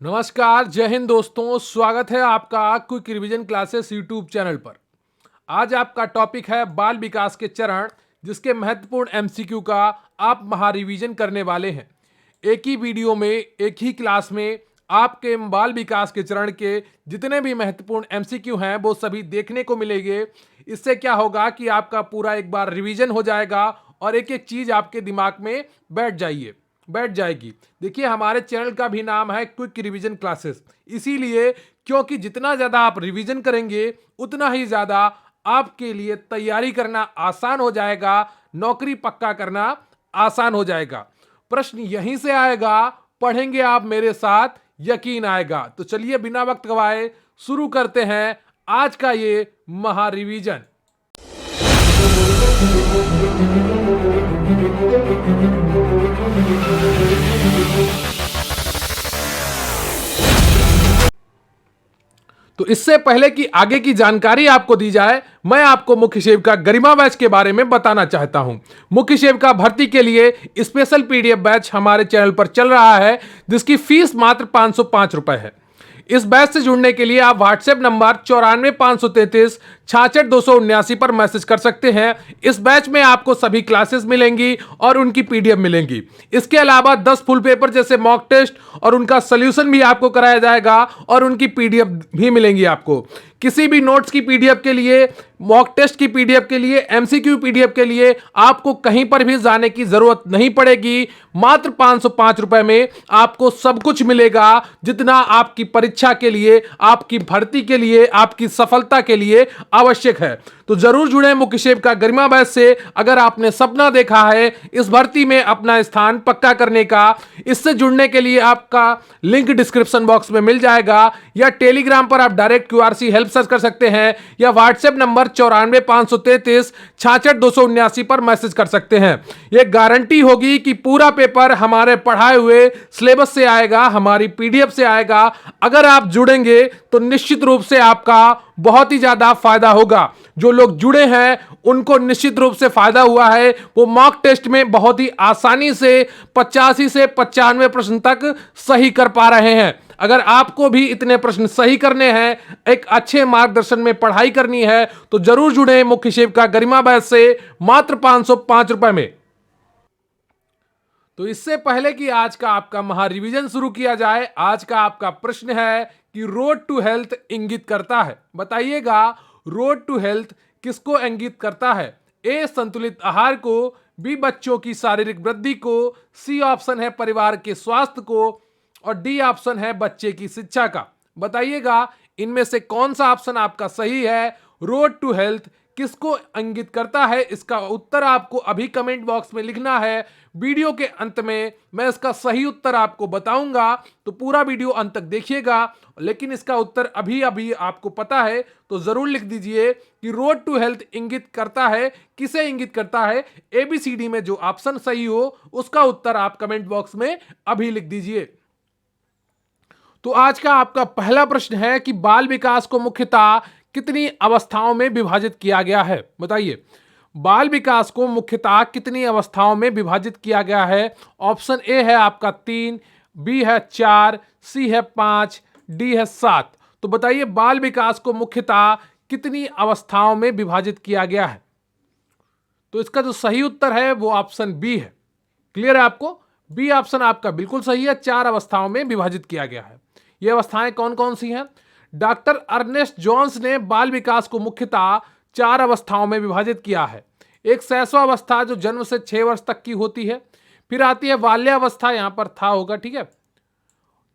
नमस्कार, जय हिंद दोस्तों। स्वागत है आपका quick revision classes YouTube channel पर। आज आपका टॉपिक है बाल विकास के चरण, जिसके महत्वपूर्ण एमसीक्यू का आप महा रिवीजन करने वाले हैं। एक ही वीडियो में, एक ही क्लास में आपके बाल विकास के चरण के जितने भी महत्वपूर्ण एमसीक्यू हैं वो सभी देखने को मिलेंगे। इससे क्या होगा कि आपका पूरा एक बार रिवीजन हो जाएगा और एक एक चीज आपके दिमाग में बैठ जाएगी। देखिए, हमारे चैनल का भी नाम है क्विक रिवीजन क्लासेस, इसीलिए क्योंकि जितना ज़्यादा आप रिवीजन करेंगे उतना ही ज़्यादा आपके लिए तैयारी करना आसान हो जाएगा, नौकरी पक्का करना आसान हो जाएगा। प्रश्न यहीं से आएगा, पढ़ेंगे आप मेरे साथ, यकीन आएगा। तो चलिए बिना वक्त गवाए शुरू करते हैं आज का ये महा रिवीजन। तो इससे पहले कि आगे की जानकारी आपको दी जाए, मैं आपको मुख्य सेविका गरिमा बैच के बारे में बताना चाहता हूं। मुख्य सेविका भर्ती के लिए स्पेशल पीडीएफ बैच हमारे चैनल पर चल रहा है, जिसकी फीस मात्र 505 रुपए है। इस बैच से जुड़ने के लिए आप व्हाट्सएप नंबर 94 533 66 279 पर मैसेज कर सकते हैं। इस बैच में आपको सभी क्लासेस मिलेंगी और उनकी पीडीएफ मिलेंगी। इसके अलावा 10 फुल पेपर जैसे मॉक टेस्ट और उनका सोल्यूशन भी आपको कराया जाएगा और उनकी पीडीएफ भी मिलेंगी आपको। किसी भी नोट्स की पीडीएफ के लिए, मॉक टेस्ट की पीडीएफ के लिए, एमसीक्यू पीडीएफ के लिए आपको कहीं पर भी जाने की जरूरत नहीं पड़ेगी। मात्र 505 रुपए में आपको सब कुछ मिलेगा, जितना आपकी परीक्षा के लिए, आपकी भर्ती के लिए, आपकी सफलता के लिए आवश्यक है। तो जरूर जुड़े मुख्य सेविका गरिमा बैच से अगर आपने सपना देखा है इस भर्ती में अपना स्थान पक्का करने का। इससे जुड़ने के लिए आपका लिंक डिस्क्रिप्शन बॉक्स में मिल जाएगा, या टेलीग्राम पर आप डायरेक्ट क्यूआरसी हेल्प सर्च कर सकते हैं, या व्हाट्सएप नंबर 94 533 66 279 पर मैसेज कर सकते हैं। यह गारंटी होगी कि पूरा पेपर हमारे पढ़ाए हुए सिलेबस से आएगा, हमारी पीडीएफ से आएगा। अगर आप जुड़ेंगे तो निश्चित रूप से आपका बहुत ही ज्यादा फायदा होगा। जो लोग जुड़े हैं उनको निश्चित रूप से फायदा हुआ है। वो मॉक टेस्ट में बहुत ही आसानी से 85 से 95 प्रश्न तक सही कर पा रहे हैं। अगर आपको भी इतने प्रश्न सही करने हैं, एक अच्छे मार्गदर्शन में पढ़ाई करनी है, तो जरूर जुड़े मुख्य सेविका गरिमा बैच से मात्र 505 रुपए में। तो इससे पहले कि आज का आपका महा रिवीजन शुरू किया जाए, आज का आपका प्रश्न है कि रोड टू हेल्थ इंगित करता है। बताइएगा, रोड टू हेल्थ किसको इंगित करता है? ए संतुलित आहार को, बी बच्चों की शारीरिक वृद्धि को, सी ऑप्शन है परिवार के स्वास्थ्य को, और डी ऑप्शन है बच्चे की शिक्षा का। बताइएगा इनमें से कौन सा ऑप्शन आपका सही है? रोड टू हेल्थ किसको इंगित करता है? इसका उत्तर आपको अभी कमेंट बॉक्स में लिखना है। वीडियो के अंत में मैं इसका सही उत्तर आपको बताऊंगा, तो पूरा वीडियो अंत तक देखिएगा। लेकिन इसका उत्तर अभी अभी आपको पता है तो जरूर लिख दीजिए कि रोड टू हेल्थ इंगित करता है, किसे इंगित करता है? एबीसीडी में जो ऑप्शन सही हो उसका उत्तर आप कमेंट बॉक्स में अभी लिख दीजिए। तो आज का आपका पहला प्रश्न है कि बाल विकास को मुख्यतः कितनी अवस्थाओं में विभाजित किया गया है? बताइए, बाल विकास को मुख्यतः कितनी अवस्थाओं में विभाजित किया गया है? ऑप्शन ए है आपका 3, बी है 4, सी है 5, डी है 7। तो बताइए बाल विकास को मुख्यतः कितनी अवस्थाओं में विभाजित किया गया है? तो इसका जो सही उत्तर है वो ऑप्शन बी है। क्लियर है आपको? बी ऑप्शन आपका बिल्कुल सही है। 4 अवस्थाओं में विभाजित किया गया है। ये अवस्थाएं कौन कौन सी हैं? डॉक्टर अर्नेस्ट जॉन्स ने बाल विकास को मुख्यतः 4 अवस्थाओं में विभाजित किया है। एक शैशवावस्था जो जन्म से 6 वर्ष तक की होती है, फिर आती है बाल्यावस्था, यहां पर था होगा, ठीक है,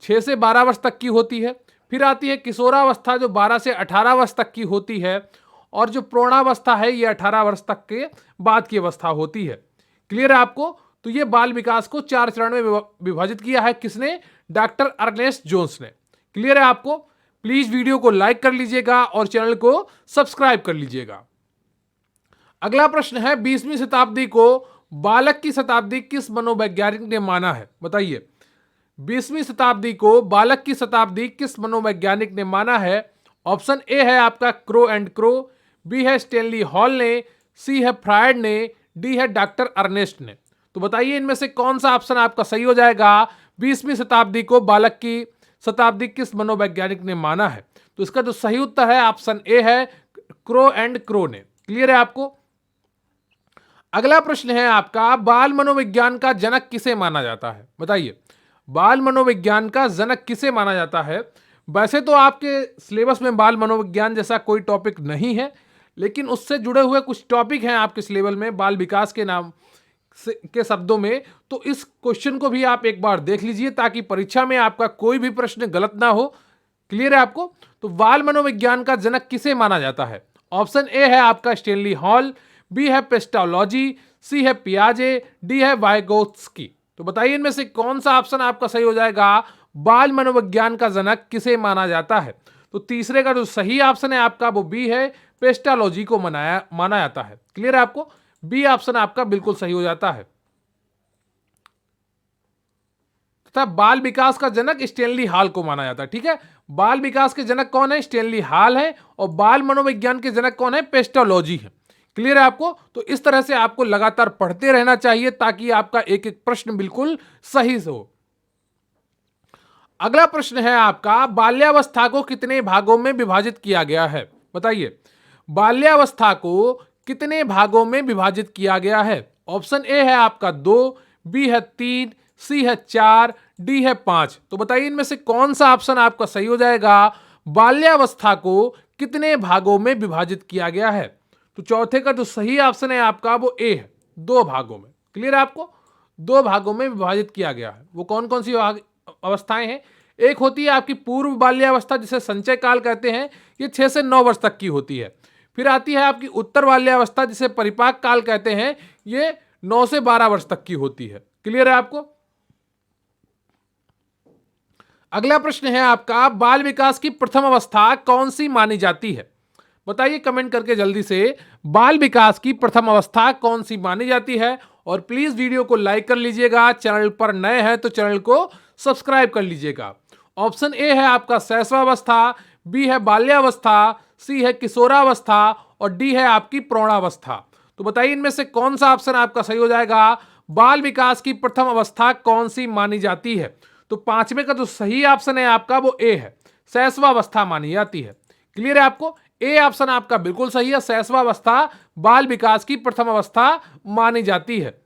6 से 12 वर्ष तक की होती है। फिर आती है किशोरावस्था जो 12 से 18 वर्ष तक की होती है, और जो प्रौढ़ावस्था है ये 18 वर्ष तक के बाद की अवस्था होती है। क्लियर है आपको? तो ये बाल विकास को 4 चरण में विभाजित किया है। किसने? डॉक्टर अर्नेस्ट जोन्स ने। क्लियर है आपको? प्लीज वीडियो को लाइक कर लीजिएगा और चैनल को सब्सक्राइब कर लीजिएगा। अगला प्रश्न है, 20वीं शताब्दी को बालक की शताब्दी किस मनोवैज्ञानिक ने माना है? बताइए, 20वीं शताब्दी को बालक की शताब्दी किस मनोवैज्ञानिक ने माना है? ऑप्शन ए है आपका क्रो एंड क्रो, बी है स्टेनली हॉल ने, सी है फ्रायड ने, डी है डॉक्टर अर्नेस्ट ने। तो बताइए इनमें से कौन सा ऑप्शन आपका सही हो जाएगा? 20वीं शताब्दी को बालक की शताब्दी किस मनोवैज्ञानिक ने माना है? तो इसका जो सही उत्तर है ऑप्शन ए है, क्रो एंड क्रो ने। क्लियर है आपको? अगला प्रश्न है आपका, बाल मनोविज्ञान का जनक किसे माना जाता है? बताइए, बाल मनोविज्ञान का जनक किसे माना जाता है? वैसे तो आपके सिलेबस में बाल मनोविज्ञान जैसा कोई टॉपिक नहीं है, लेकिन उससे जुड़े हुए कुछ टॉपिक हैं आपके सिलेबस में बाल विकास के नाम के शब्दों में। तो इस क्वेश्चन को भी आप एक बार देख लीजिए ताकि परीक्षा में आपका कोई भी प्रश्न गलत ना हो। क्लियर है आपको? तो बाल मनोविज्ञान का जनक किसे माना जाता है? ऑप्शन ए है आपका स्टेनली हॉल, बी है पेस्टालॉजी, सी है पियाजे, डी है वाइगोत्स्की। तो बताइए इनमें से कौन सा ऑप्शन आपका सही हो जाएगा? बाल मनोविज्ञान का जनक किसे माना जाता है? तो तीसरे का जो सही ऑप्शन है आपका वो बी है, पेस्टालॉजी को माना जाता है। क्लियर है आपको? बी ऑप्शन आपका बिल्कुल सही हो जाता है। तथा बाल विकास का जनक स्टेनली हॉल को माना जाता है। ठीक है, बाल विकास के जनक कौन है? स्टेनली हॉल है, और बाल मनोविज्ञान के जनक कौन है? पेस्टालॉजी है। क्लियर है आपको? तो इस तरह से आपको लगातार पढ़ते रहना चाहिए ताकि आपका एक एक प्रश्न बिल्कुल सही से हो। अगला प्रश्न है आपका, बाल्यावस्था को कितने भागों में विभाजित किया गया है? बताइए, बाल्यावस्था को कितने भागों में विभाजित किया गया है? ऑप्शन ए है आपका 2, बी है 3, सी है 4, डी है 5। तो बताइए इनमें से कौन सा ऑप्शन आपका सही हो जाएगा? बाल्यावस्था को कितने भागों में विभाजित किया गया है? तो चौथे का जो सही ऑप्शन है आपका वो ए है, 2 भागों में। क्लियर है आपको? 2 भागों में विभाजित किया गया है। वो कौन कौन सी अवस्थाएं हैं? एक होती है आपकी पूर्व बाल्यावस्था जिसे संचय काल कहते हैं, ये 6 से 9 वर्ष तक की होती है। फिर आती है आपकी उत्तर बाल्यावस्था जिसे परिपाक काल कहते हैं, ये 9 से 12 वर्ष तक की होती है। क्लियर है आपको? अगला प्रश्न है आपका, बाल विकास की प्रथम अवस्था कौन सी मानी जाती है? बताइए कमेंट करके जल्दी से, बाल विकास की प्रथम अवस्था कौन सी मानी जाती है? और प्लीज वीडियो को लाइक कर लीजिएगा, चैनल पर नए हैं तो चैनल को सब्सक्राइब कर लीजिएगा। ऑप्शन ए है आपका शैशवावस्था, बी है बाल्यावस्था, सी है किशोरावस्था, और डी है आपकी प्रौढ़ावस्था। तो बताइए इनमें से कौन सा ऑप्शन आपका सही हो जाएगा? बाल विकास की प्रथम अवस्था कौन सी मानी जाती है? तो पांचवें का जो सही ऑप्शन है आपका वो ए है, शैशवावस्था मानी जाती है। क्लियर है आपको? ए ऑप्शन आपका बिल्कुल सही है, शैशवावस्था बाल विकास की प्रथम अवस्था मानी जाती है।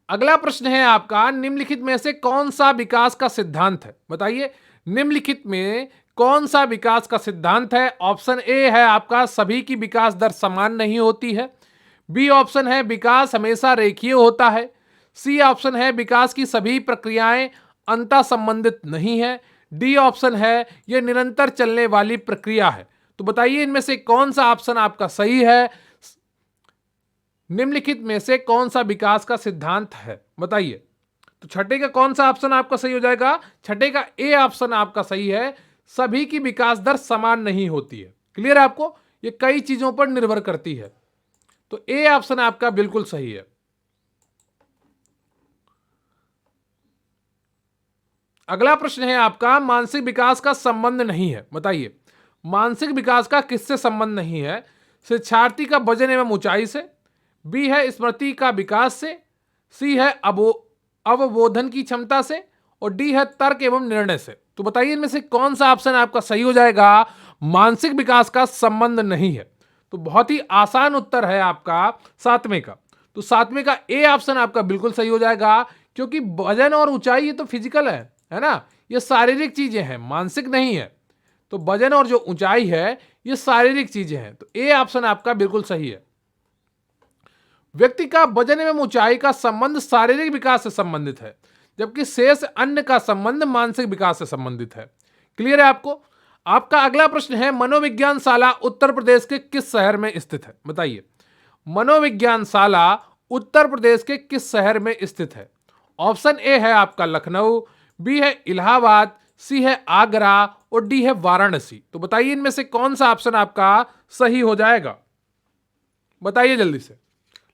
अगला प्रश्न है आपका, निम्नलिखित में से कौन सा विकास का सिद्धांत है? बताइए, निम्नलिखित में कौन सा विकास का सिद्धांत है? ऑप्शन ए है आपका, सभी की विकास दर समान नहीं होती है। बी ऑप्शन है, विकास हमेशा रेखीय होता है। सी ऑप्शन है, विकास की सभी प्रक्रियाएं अंतः संबंधित नहीं है। डी ऑप्शन है, यह निरंतर चलने वाली प्रक्रिया है। तो बताइए इनमें से कौन सा ऑप्शन आपका सही है? निम्नलिखित में से कौन सा विकास का सिद्धांत है? बताइए। तो छठे का कौन सा ऑप्शन आपका सही हो जाएगा? छठे का ए ऑप्शन आपका सही है, सभी की विकास दर समान नहीं होती है। क्लियर है आपको? ये कई चीजों पर निर्भर करती है। तो ए ऑप्शन आपका बिल्कुल सही है। अगला प्रश्न है आपका, मानसिक विकास का संबंध नहीं है। बताइए, मानसिक विकास का किससे संबंध नहीं है? शिक्षार्थी का वजन एवं ऊंचाई से, बी है स्मृति का विकास से, सी है अवबोधन की क्षमता से, और डी है तर्क एवं निर्णय से। तो बताइए इनमें से कौन सा ऑप्शन आपका सही हो जाएगा? मानसिक विकास का संबंध नहीं है। तो बहुत ही आसान उत्तर है आपका सातवें का। तो सातवें का ए ऑप्शन आपका बिल्कुल सही हो जाएगा, क्योंकि वजन और ऊंचाई ये तो फिजिकल है ना, ये शारीरिक चीजें हैं, मानसिक नहीं है। तो वजन और जो ऊंचाई है ये शारीरिक चीजें हैं। तो ए ऑप्शन आपका बिल्कुल सही है। व्यक्ति का वजन एवं ऊंचाई का संबंध शारीरिक विकास से संबंधित है, जबकि शेष अन्य का संबंध मानसिक विकास से संबंधित है। क्लियर है आपको? आपका अगला प्रश्न है, मनोविज्ञान शाला उत्तर प्रदेश के किस शहर में स्थित है? बताइए, मनोविज्ञान शाला उत्तर प्रदेश के किस शहर में स्थित है? ऑप्शन ए है आपका लखनऊ, बी है इलाहाबाद, सी है आगरा, और डी है वाराणसी। तो बताइए इनमें से कौन सा ऑप्शन आपका सही हो जाएगा? बताइए जल्दी से।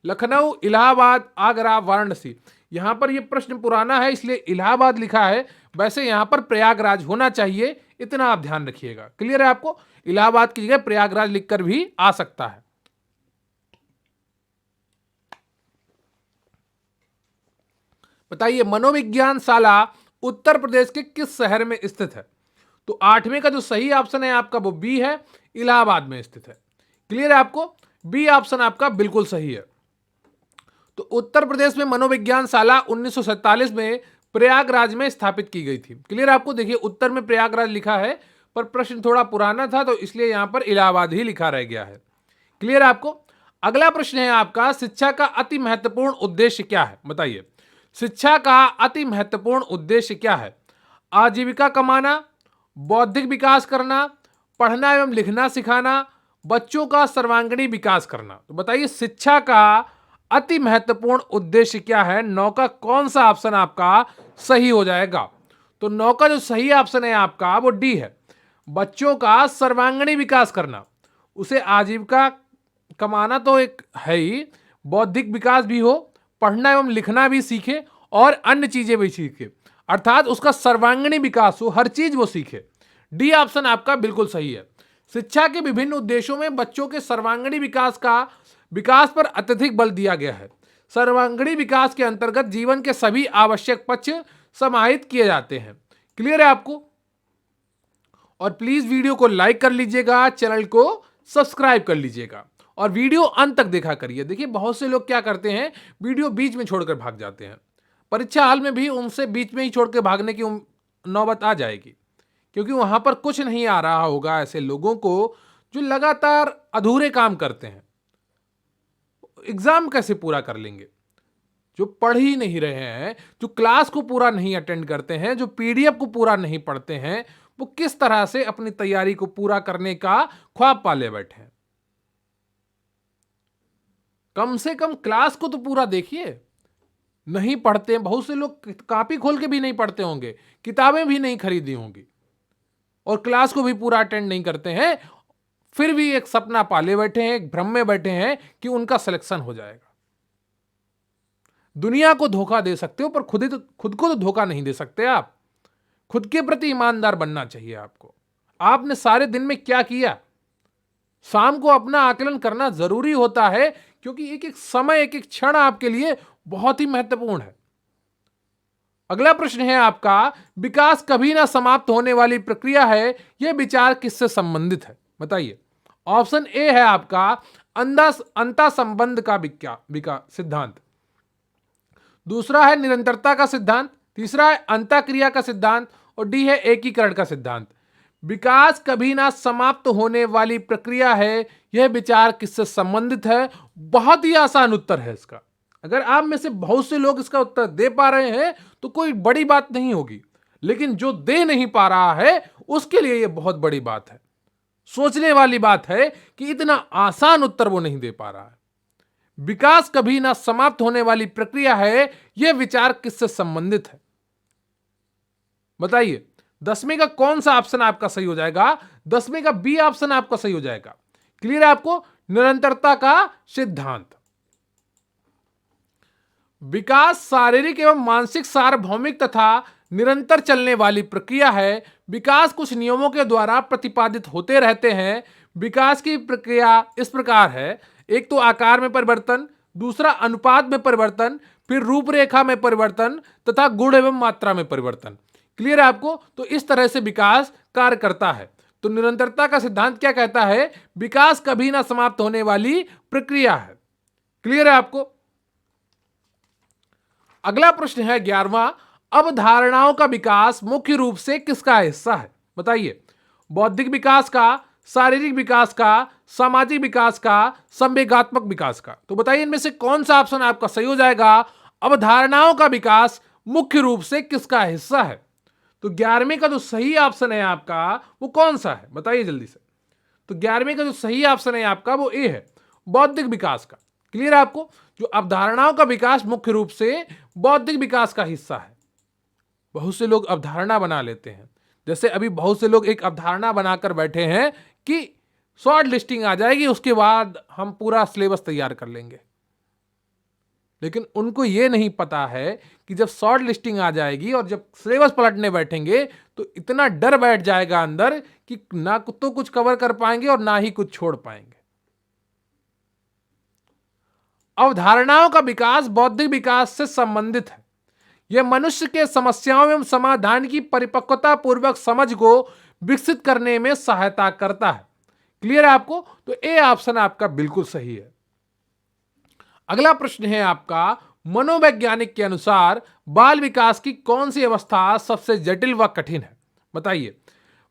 लखनऊ, इलाहाबाद, आगरा, वाराणसी। यहां पर यह प्रश्न पुराना है इसलिए इलाहाबाद लिखा है, वैसे यहां पर प्रयागराज होना चाहिए, इतना आप ध्यान रखिएगा। क्लियर है आपको? इलाहाबाद की जगह प्रयागराज लिखकर भी आ सकता है। बताइए, मनोविज्ञान शाला उत्तर प्रदेश के किस शहर में स्थित है? तो 8वें का जो सही ऑप्शन है आपका वो बी है, इलाहाबाद में स्थित है। क्लियर है आपको? बी ऑप्शन आपका बिल्कुल सही है। तो उत्तर प्रदेश में मनोविज्ञान शाला 1947 में प्रयागराज में स्थापित की गई थी। क्लियर आपको? देखिए उत्तर में प्रयागराज लिखा है, पर प्रश्न थोड़ा पुराना था तो इसलिए यहां पर इलाहाबाद ही लिखा रह गया है। क्लियर आपको? अगला प्रश्न है आपका, शिक्षा का अति महत्वपूर्ण उद्देश्य क्या है? बताइए, शिक्षा का अति महत्वपूर्ण उद्देश्य क्या है? आजीविका कमाना, बौद्धिक विकास करना, पढ़ना एवं लिखना सिखाना, बच्चों का सर्वांगीण विकास करना। तो बताइए शिक्षा का अति महत्वपूर्ण उद्देश्य क्या है? 9 का कौन सा ऑप्शन आपका सही हो जाएगा? तो 9 का जो सही ऑप्शन है आपका वो डी है, बच्चों का सर्वांगीण विकास करना। उसे आजीविका कमाना तो एक है ही, बौद्धिक विकास भी हो, पढ़ना एवं लिखना भी सीखे और अन्य चीजें भी सीखे, अर्थात उसका सर्वांगीण विकास हो, हर चीज वो सीखे। डी ऑप्शन आपका बिल्कुल सही है। शिक्षा के विभिन्न उद्देश्यों में बच्चों के सर्वांगीण विकास पर अत्यधिक बल दिया गया है। सर्वांगीण विकास के अंतर्गत जीवन के सभी आवश्यक पक्ष समाहित किए जाते हैं। क्लियर है आपको? और प्लीज वीडियो को लाइक कर लीजिएगा, चैनल को सब्सक्राइब कर लीजिएगा और वीडियो अंत तक देखा करिए। देखिए बहुत से लोग क्या करते हैं, वीडियो बीच में छोड़कर भाग जाते हैं। परीक्षा हाल में भी उनसे बीच में ही छोड़ के भागने की नौबत आ जाएगी, क्योंकि वहां पर कुछ नहीं आ रहा होगा ऐसे लोगों को जो लगातार अधूरे काम करते हैं। एग्जाम कैसे पूरा कर लेंगे? जो पढ़ ही नहीं रहे हैं, जो क्लास को पूरा नहीं अटेंड करते हैं, जो पीडीएफ को पूरा नहीं पढ़ते हैं, वो किस तरह से अपनी तैयारी को पूरा करने का ख्वाब पाले बैठे हैं? कम से कम क्लास को तो पूरा देखिए। नहीं पढ़ते हैं, बहुत से लोग कॉपी खोल के भी नहीं पढ़ते होंगे, किताबें भी नहीं खरीदी होंगी और क्लास को भी पूरा अटेंड नहीं करते हैं, फिर भी एक सपना पाले बैठे हैं, एक भ्रम में बैठे हैं कि उनका सिलेक्शन हो जाएगा। दुनिया को धोखा दे सकते हो पर खुद को तो धोखा नहीं दे सकते आप। खुद के प्रति ईमानदार बनना चाहिए आपको। आपने सारे दिन में क्या किया? शाम को अपना आकलन करना जरूरी होता है, क्योंकि एक एक समय, एक एक क्षण आपके लिए बहुत ही महत्वपूर्ण है। अगला प्रश्न है आपका, विकास कभी ना समाप्त होने वाली प्रक्रिया है, यह विचार किससे संबंधित है? बताइए। ऑप्शन ए है आपका अंतः संबंध का विकास सिद्धांत, दूसरा है निरंतरता का सिद्धांत, तीसरा है अंतःक्रिया का सिद्धांत और डी है एकीकरण का सिद्धांत। विकास कभी ना समाप्त होने वाली प्रक्रिया है, यह विचार किससे संबंधित है? बहुत ही आसान उत्तर है इसका। अगर आप में से बहुत से लोग इसका उत्तर दे पा रहे हैं तो कोई बड़ी बात नहीं होगी, लेकिन जो दे नहीं पा रहा है उसके लिए यह बहुत बड़ी बात है, सोचने वाली बात है कि इतना आसान उत्तर वो नहीं दे पा रहा है। विकास कभी ना समाप्त होने वाली प्रक्रिया है, यह विचार किससे संबंधित है? बताइए 10वें का कौन सा ऑप्शन आपका सही हो जाएगा? 10वें का बी ऑप्शन आपका सही हो जाएगा। क्लियर है आपको? निरंतरता का सिद्धांत। विकास शारीरिक एवं मानसिक सार्वभौमिक तथा निरंतर चलने वाली प्रक्रिया है। विकास कुछ नियमों के द्वारा प्रतिपादित होते रहते हैं। विकास की प्रक्रिया इस प्रकार है, एक तो आकार में परिवर्तन, दूसरा अनुपात में परिवर्तन, फिर रूपरेखा में परिवर्तन तथा गुण एवं मात्रा में परिवर्तन। क्लियर है आपको? तो इस तरह से विकास कार्य करता है। तो निरंतरता का सिद्धांत क्या कहता है? विकास कभी ना समाप्त होने वाली प्रक्रिया है। क्लियर है आपको? अगला प्रश्न है 11वां, अवधारणाओं का विकास मुख्य रूप से किसका हिस्सा है? बताइए। बौद्धिक विकास का, शारीरिक विकास का, सामाजिक विकास का, संवेगात्मक विकास का। तो बताइए इनमें से कौन सा ऑप्शन आपका सही हो जाएगा? अवधारणाओं का विकास मुख्य रूप से किसका हिस्सा है? तो 11वें का जो सही ऑप्शन है आपका वो कौन सा है? बताइए जल्दी से। तो 11वें का जो सही ऑप्शन है आपका वो ए है, बौद्धिक विकास का। क्लियर है आपको? जो अवधारणाओं का विकास मुख्य रूप से बौद्धिक विकास का हिस्सा है। बहुत से लोग अवधारणा बना लेते हैं, जैसे अभी बहुत से लोग एक अवधारणा बनाकर बैठे हैं कि शॉर्ट लिस्टिंग आ जाएगी, उसके बाद हम पूरा सिलेबस तैयार कर लेंगे। लेकिन उनको यह नहीं पता है कि जब शॉर्ट लिस्टिंग आ जाएगी और जब सिलेबस पलटने बैठेंगे तो इतना डर बैठ जाएगा अंदर कि ना तो कुछ कवर कर पाएंगे और ना ही कुछ छोड़ पाएंगे। अवधारणाओं का विकास बौद्धिक विकास से संबंधित है, यह मनुष्य के समस्याओं एवं समाधान की परिपक्वता पूर्वक समझ को विकसित करने में सहायता करता है। क्लियर है आपको? तो ए ऑप्शन आपका बिल्कुल सही है। अगला प्रश्न है आपका, मनोवैज्ञानिक के अनुसार बाल विकास की कौन सी अवस्था सबसे जटिल व कठिन है? बताइए,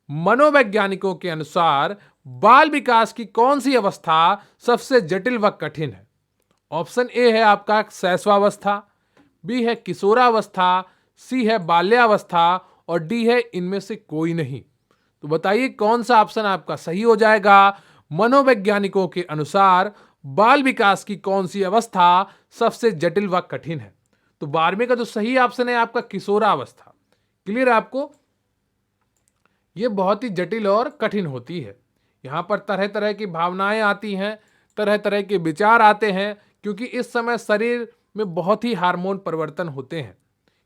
मनोवैज्ञानिकों के अनुसार बाल विकास की कौन सी अवस्था सबसे जटिल व कठिन है? ऑप्शन ए है आपका शैशवावस्था, बी है किशोरावस्था, सी है बाल्यावस्था और डी है इनमें से कोई नहीं। तो बताइए कौन सा ऑप्शन आपका सही हो जाएगा? मनोवैज्ञानिकों के अनुसार बाल विकास की कौन सी अवस्था सबसे जटिल व कठिन है? तो 12वें का जो सही ऑप्शन है आपका किशोरावस्था। क्लियर है आपको? यह बहुत ही जटिल और कठिन होती है। यहां पर तरह तरह की भावनाएं आती हैं, तरह तरह के विचार आते हैं, क्योंकि इस समय शरीर में बहुत ही हार्मोन परिवर्तन होते हैं।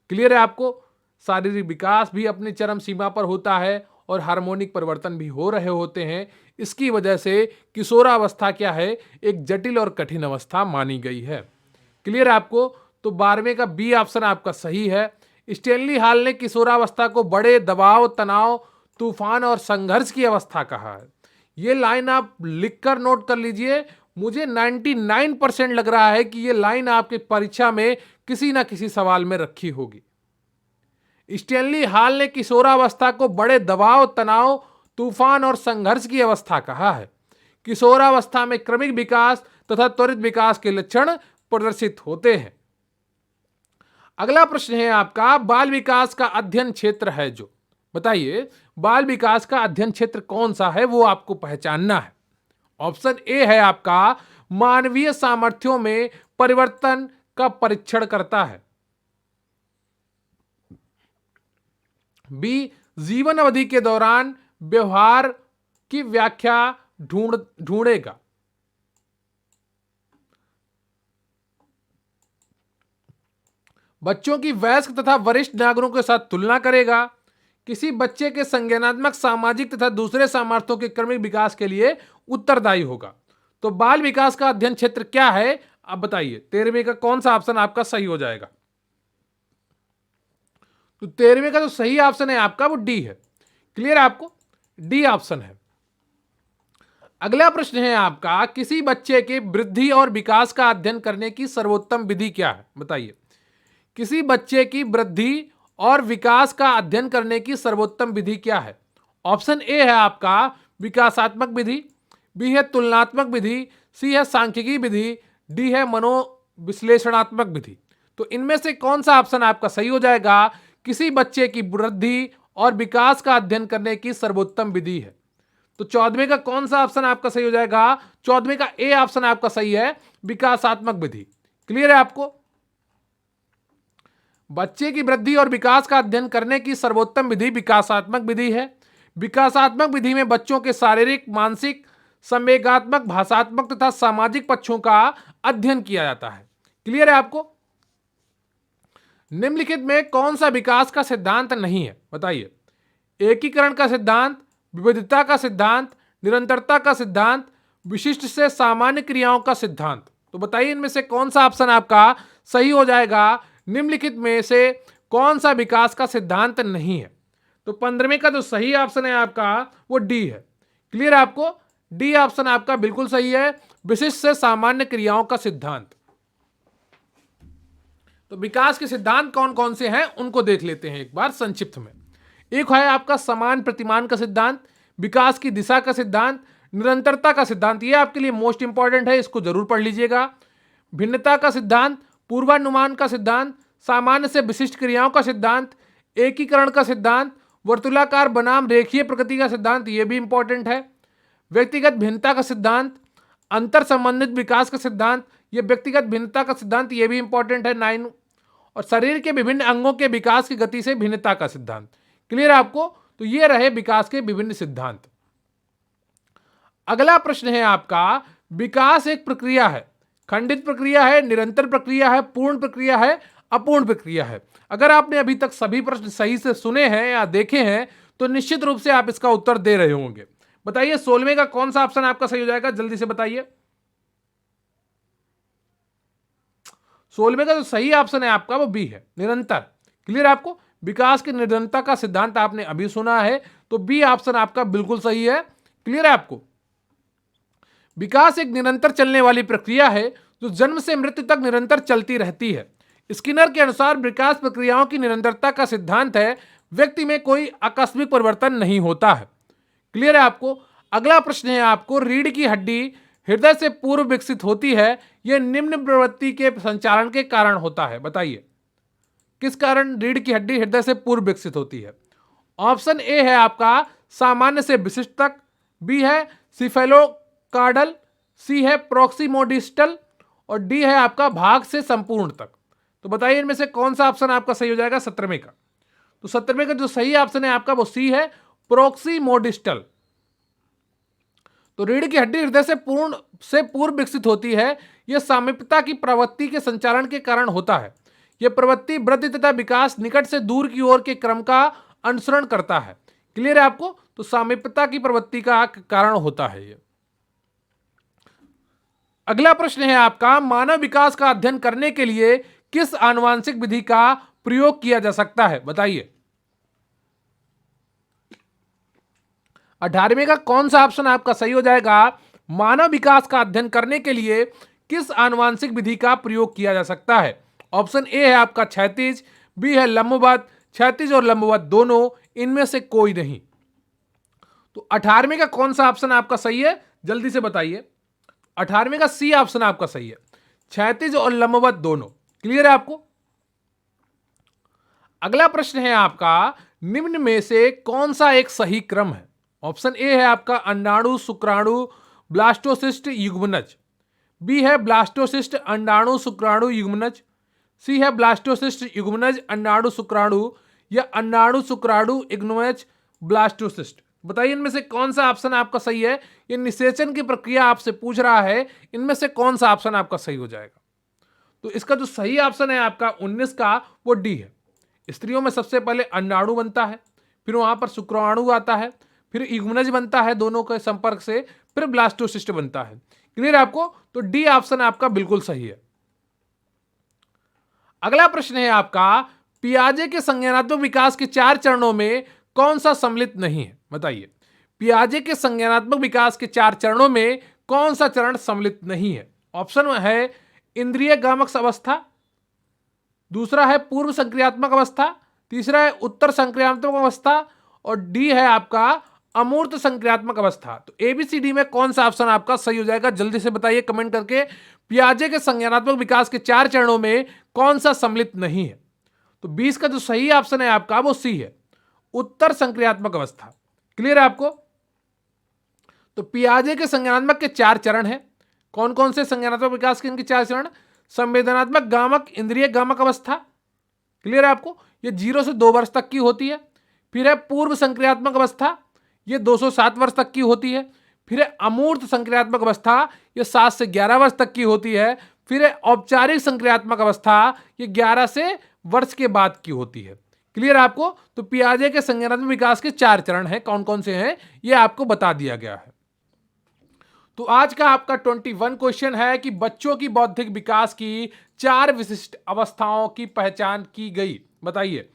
क्लियर है आपको? शारीरिक विकास भी अपनी चरम सीमा पर होता है और हार्मोनिक परिवर्तन भी हो रहे होते हैं। इसकी वजह से किशोरावस्था क्या है, एक जटिल और कठिन अवस्था मानी गई है। क्लियर है आपको? तो 12वें का बी ऑप्शन आपका सही है। स्टेनली हॉल ने किशोरावस्था को बड़े दबाव, तनाव, तूफान और संघर्ष की अवस्था कहा है। ये लाइन आप लिखकर नोट कर लीजिए। मुझे 99% लग रहा है कि ये लाइन आपके परीक्षा में किसी ना किसी सवाल में रखी होगी। स्टेनली हॉल ने किशोरावस्था को बड़े दबाव, तनाव, तूफान और संघर्ष की अवस्था कहा है। किशोरावस्था में क्रमिक विकास तथा त्वरित विकास के लक्षण प्रदर्शित होते हैं। अगला प्रश्न है आपका, बाल विकास का अध्ययन क्षेत्र है जो, बताइए बाल विकास का अध्ययन क्षेत्र कौन सा है, वो आपको पहचानना है। ऑप्शन ए है आपका मानवीय सामर्थ्यों में परिवर्तन का परीक्षण करता है, बी जीवन अवधि के दौरान व्यवहार की व्याख्या ढूंढेगा, बच्चों की वयस्क तथा वरिष्ठ नागरिकों के साथ तुलना करेगा, किसी बच्चे के संज्ञानात्मक, सामाजिक तथा दूसरे सामर्थ्यों के क्रमिक विकास के लिए उत्तरदायी होगा। तो बाल विकास का अध्ययन क्षेत्र क्या है, आप बताइए 13वें का कौन सा ऑप्शन आपका सही हो जाएगा? तो 13वें का जो सही ऑप्शन है आपका वो डी है। क्लियर है आपको? डी ऑप्शन है। अगला प्रश्न है आपका, किसी बच्चे के वृद्धि और विकास का अध्ययन करने की सर्वोत्तम विधि क्या है? बताइए, किसी बच्चे की वृद्धि और विकास का अध्ययन करने की सर्वोत्तम विधि क्या है? ऑप्शन ए है आपका विकासात्मक विधि, बी है तुलनात्मक विधि, सी है सांख्यिकी विधि, डी है मनोविश्लेषणात्मक विधि। तो इनमें से कौन सा ऑप्शन आपका सही हो जाएगा? किसी बच्चे की वृद्धि और विकास का अध्ययन करने की सर्वोत्तम विधि है। तो 14वें का कौन सा ऑप्शन आपका सही हो जाएगा? 14वें का ए ऑप्शन आपका सही है, विकासात्मक विधि। क्लियर है आपको? बच्चे की वृद्धि और विकास का अध्ययन करने की सर्वोत्तम विधि विकासात्मक विधि है। विकासात्मक विधि में बच्चों के शारीरिक, मानसिक, संवेगात्मक, भाषात्मक तथा सामाजिक पक्षों का अध्ययन किया जाता है। क्लियर है आपको? निम्नलिखित में कौन सा विकास का सिद्धांत नहीं है? बताइए, एकीकरण का सिद्धांत, विविधता का सिद्धांत, निरंतरता का सिद्धांत, विशिष्ट से सामान्य क्रियाओं का सिद्धांत। तो बताइए इनमें से कौन सा ऑप्शन आपका सही हो जाएगा? निम्नलिखित में से कौन सा विकास का सिद्धांत नहीं है? तो 15वें का जो सही ऑप्शन है आपका वो डी है। क्लियर है आपको? डी ऑप्शन आपका बिल्कुल सही है, विशिष्ट से सामान्य क्रियाओं का सिद्धांत। तो विकास के सिद्धांत कौन कौन से हैं उनको देख लेते हैं एक बार संक्षिप्त में। एक है आपका समान प्रतिमान का सिद्धांत, विकास की दिशा का सिद्धांत, निरंतरता का सिद्धांत, ये आपके लिए मोस्ट इंपॉर्टेंट है, इसको जरूर पढ़ लीजिएगा। भिन्नता का सिद्धांत, पूर्वानुमान का सिद्धांत, सामान्य से विशिष्ट क्रियाओं का सिद्धांत, एकीकरण का सिद्धांत, वर्तुलाकार बनाम रेखीय प्रकृति का सिद्धांत, ये भी इंपॉर्टेंट है। व्यक्तिगत भिन्नता का सिद्धांत, अंतर संबंधित विकास का सिद्धांत, ये व्यक्तिगत भिन्नता का सिद्धांत ये भी इंपॉर्टेंट है 9। और शरीर के विभिन्न अंगों के विकास की गति से भिन्नता का सिद्धांत। क्लियर है आपको? तो ये रहे विकास के विभिन्न सिद्धांत। अगला प्रश्न है आपका, विकास एक प्रक्रिया है, खंडित प्रक्रिया है, निरंतर प्रक्रिया है, पूर्ण प्रक्रिया है, अपूर्ण प्रक्रिया है। अगर आपने अभी तक सभी प्रश्न सही से सुने हैं या देखे हैं तो निश्चित रूप से आप इसका उत्तर दे रहे होंगे। बताइए 16वें का कौन सा ऑप्शन आपका सही हो जाएगा? जल्दी से बताइए। 16वें का जो सही ऑप्शन है आपका वो बी है, निरंतर। क्लियर है आपको? विकास की निरंतरता का सिद्धांत आपने अभी सुना है, तो बी ऑप्शन आपका बिल्कुल सही है। क्लियर है आपको? विकास एक निरंतर चलने वाली प्रक्रिया है जो जन्म से मृत्यु तक निरंतर चलती रहती है। स्किनर के अनुसार विकास प्रक्रियाओं की निरंतरता का सिद्धांत है व्यक्ति में कोई आकस्मिक परिवर्तन नहीं होता है। क्लियर है आपको? अगला प्रश्न है आपको, रीढ़ की हड्डी हृदय से पूर्व विकसित होती है, यह निम्न प्रवृत्ति के संचालन के कारण होता है। बताइए किस कारण रीढ़ की हड्डी हृदय से पूर्व विकसित होती है? ऑप्शन ए है आपका सामान्य से विशिष्ट तक, बी है सिफेलोकार्डल, सी है प्रोक्सिमोडिस्टल और डी है आपका भाग से संपूर्ण तक। तो बताइए इनमें से कौन सा ऑप्शन आपका सही हो जाएगा 17वें का? तो 17वें का जो सही ऑप्शन है आपका वो सी है प्रोक्सिमोडिस्टल। तो रीढ़ की हड्डी हृदय से पूर्व विकसित होती है, यह सामीप्यता की प्रवृत्ति के संचालन के कारण होता है। यह प्रवृत्ति वृद्धि तथा विकास निकट से दूर की ओर के क्रम का अनुसरण करता है। क्लियर है आपको? तो सामीप्यता की प्रवृत्ति का कारण होता है ये। अगला प्रश्न है आपका, मानव विकास का अध्ययन करने के लिए किस आनुवांशिक विधि का प्रयोग किया जा सकता है? बताइए 18वें का कौन सा ऑप्शन आपका सही हो जाएगा? मानव विकास का अध्ययन करने के लिए किस आनुवांशिक विधि का प्रयोग किया जा सकता है? ऑप्शन ए है आपका क्षैतिज, बी है लंबवत, क्षैतिज और लंबवत दोनों, इनमें से कोई नहीं। तो 18वें का कौन सा ऑप्शन आपका सही है? जल्दी से बताइए। 18वें का सी ऑप्शन आपका सही है, क्षैतिज और लंबवत दोनों। क्लियर है आपको? अगला प्रश्न है आपका, निम्न में से कौन सा एक सही क्रम है? ऑप्शन ए है आपका अंडाणु शुक्राणु ब्लास्टोसिस्ट युग्मनज, बी है ब्लास्टोसिस्ट अंडाणु शुक्राणु युग्मनज, सी है ब्लास्टोसिस्ट युग्मनज अंडाणु शुक्राणु या अंडाणु शुक्राणु युग्मनज ब्लास्टोसिस्ट। बताइए इनमें से कौन सा ऑप्शन आपका सही है? ये निषेचन की प्रक्रिया आपसे पूछ रहा है, इनमें से कौन सा ऑप्शन आपका सही हो जाएगा? तो इसका जो सही ऑप्शन है आपका 19 का वो डी है। स्त्रियों में सबसे पहले अंडाणु बनता है, फिर वहां पर शुक्राणु आता है, फिर युग्मनज बनता है दोनों के संपर्क से, फिर ब्लास्टोसिस्ट बनता है। क्लियर है आपको? तो डी ऑप्शन आपका बिल्कुल सही है। अगला प्रश्न है आपका, पियाजे के संज्ञानात्मक विकास के 4 चरणों में कौन सा सम्मिलित नहीं है? बताइए पियाजे के संज्ञानात्मक विकास के 4 चरणों में कौन सा चरण सम्मिलित नहीं है? ऑप्शन है इंद्रिय गामक अवस्था, दूसरा है पूर्व संक्रियात्मक अवस्था, तीसरा है उत्तर संक्रियात्मक अवस्था और डी है आपका अमूर्त संक्रियात्मक अवस्था। तो एबीसीडी में कौन सा ऑप्शन आपका सही हो जाएगा? जल्दी से बताइए कमेंट करके। पियाजे के संज्ञानात्मक विकास के 4 चरणों में कौन सा सम्मिलित नहीं है? तो 20 का जो सही ऑप्शन है आपका वो सी है, उत्तर संक्रियात्मक अवस्था। क्लियर है आपको? तो पियाजे के संज्ञानात्मक के 4 चरण है। कौन कौन से संज्ञानात्मक विकास के इनके 4 चरण? संवेदनात्मक गामक इंद्रिय गामक अवस्था। क्लियर है आपको? ये 0 से 2 वर्ष तक की होती है। फिर है पूर्व संक्रियात्मक अवस्था, ये 207 वर्ष तक की होती है। फिर है अमूर्त संक्रियात्मक अवस्था, ये 7 से 11 वर्ष तक की होती है। फिर है औपचारिक संक्रियात्मक अवस्था, ये 11 से वर्ष के बाद की होती है। क्लियर आपको? तो पियाजे के संज्ञानात्मक विकास के 4 चरण हैं, कौन कौन से हैं ये आपको बता दिया गया है। तो आज का आपका 21 क्वेश्चन है कि बच्चों की बौद्धिक विकास की 4 विशिष्ट अवस्थाओं की पहचान की गई। बताइए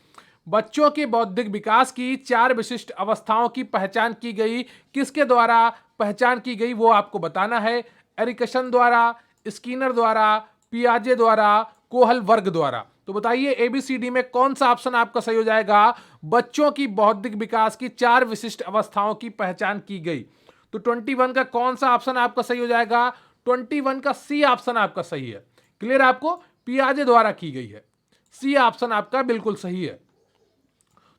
बच्चों के बौद्धिक विकास की 4 विशिष्ट अवस्थाओं की पहचान की गई, किसके द्वारा पहचान की गई वो आपको बताना है। एरिकसन द्वारा, स्किनर द्वारा, पियाजे द्वारा, कोहल वर्ग द्वारा। तो बताइए एबीसीडी में कौन सा ऑप्शन आपका सही हो जाएगा? बच्चों की बौद्धिक विकास की 4 विशिष्ट अवस्थाओं की पहचान की गई। तो 21 का कौन सा ऑप्शन आपका सही हो जाएगा? 21 का सी ऑप्शन आपका सही है। क्लियर आपको? पियाजे द्वारा की गई है, सी ऑप्शन आपका बिल्कुल सही है।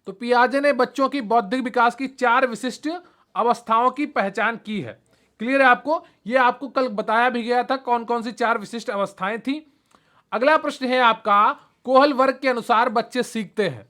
तो पियाजे ने बच्चों की बौद्धिक विकास की 4 विशिष्ट अवस्थाओं की पहचान की है। क्लियर है आपको? यह आपको कल बताया भी गया था कौन कौन सी 4 विशिष्ट अवस्थाएं थी। अगला प्रश्न है आपका, कोहल वर्ग के अनुसार बच्चे सीखते हैं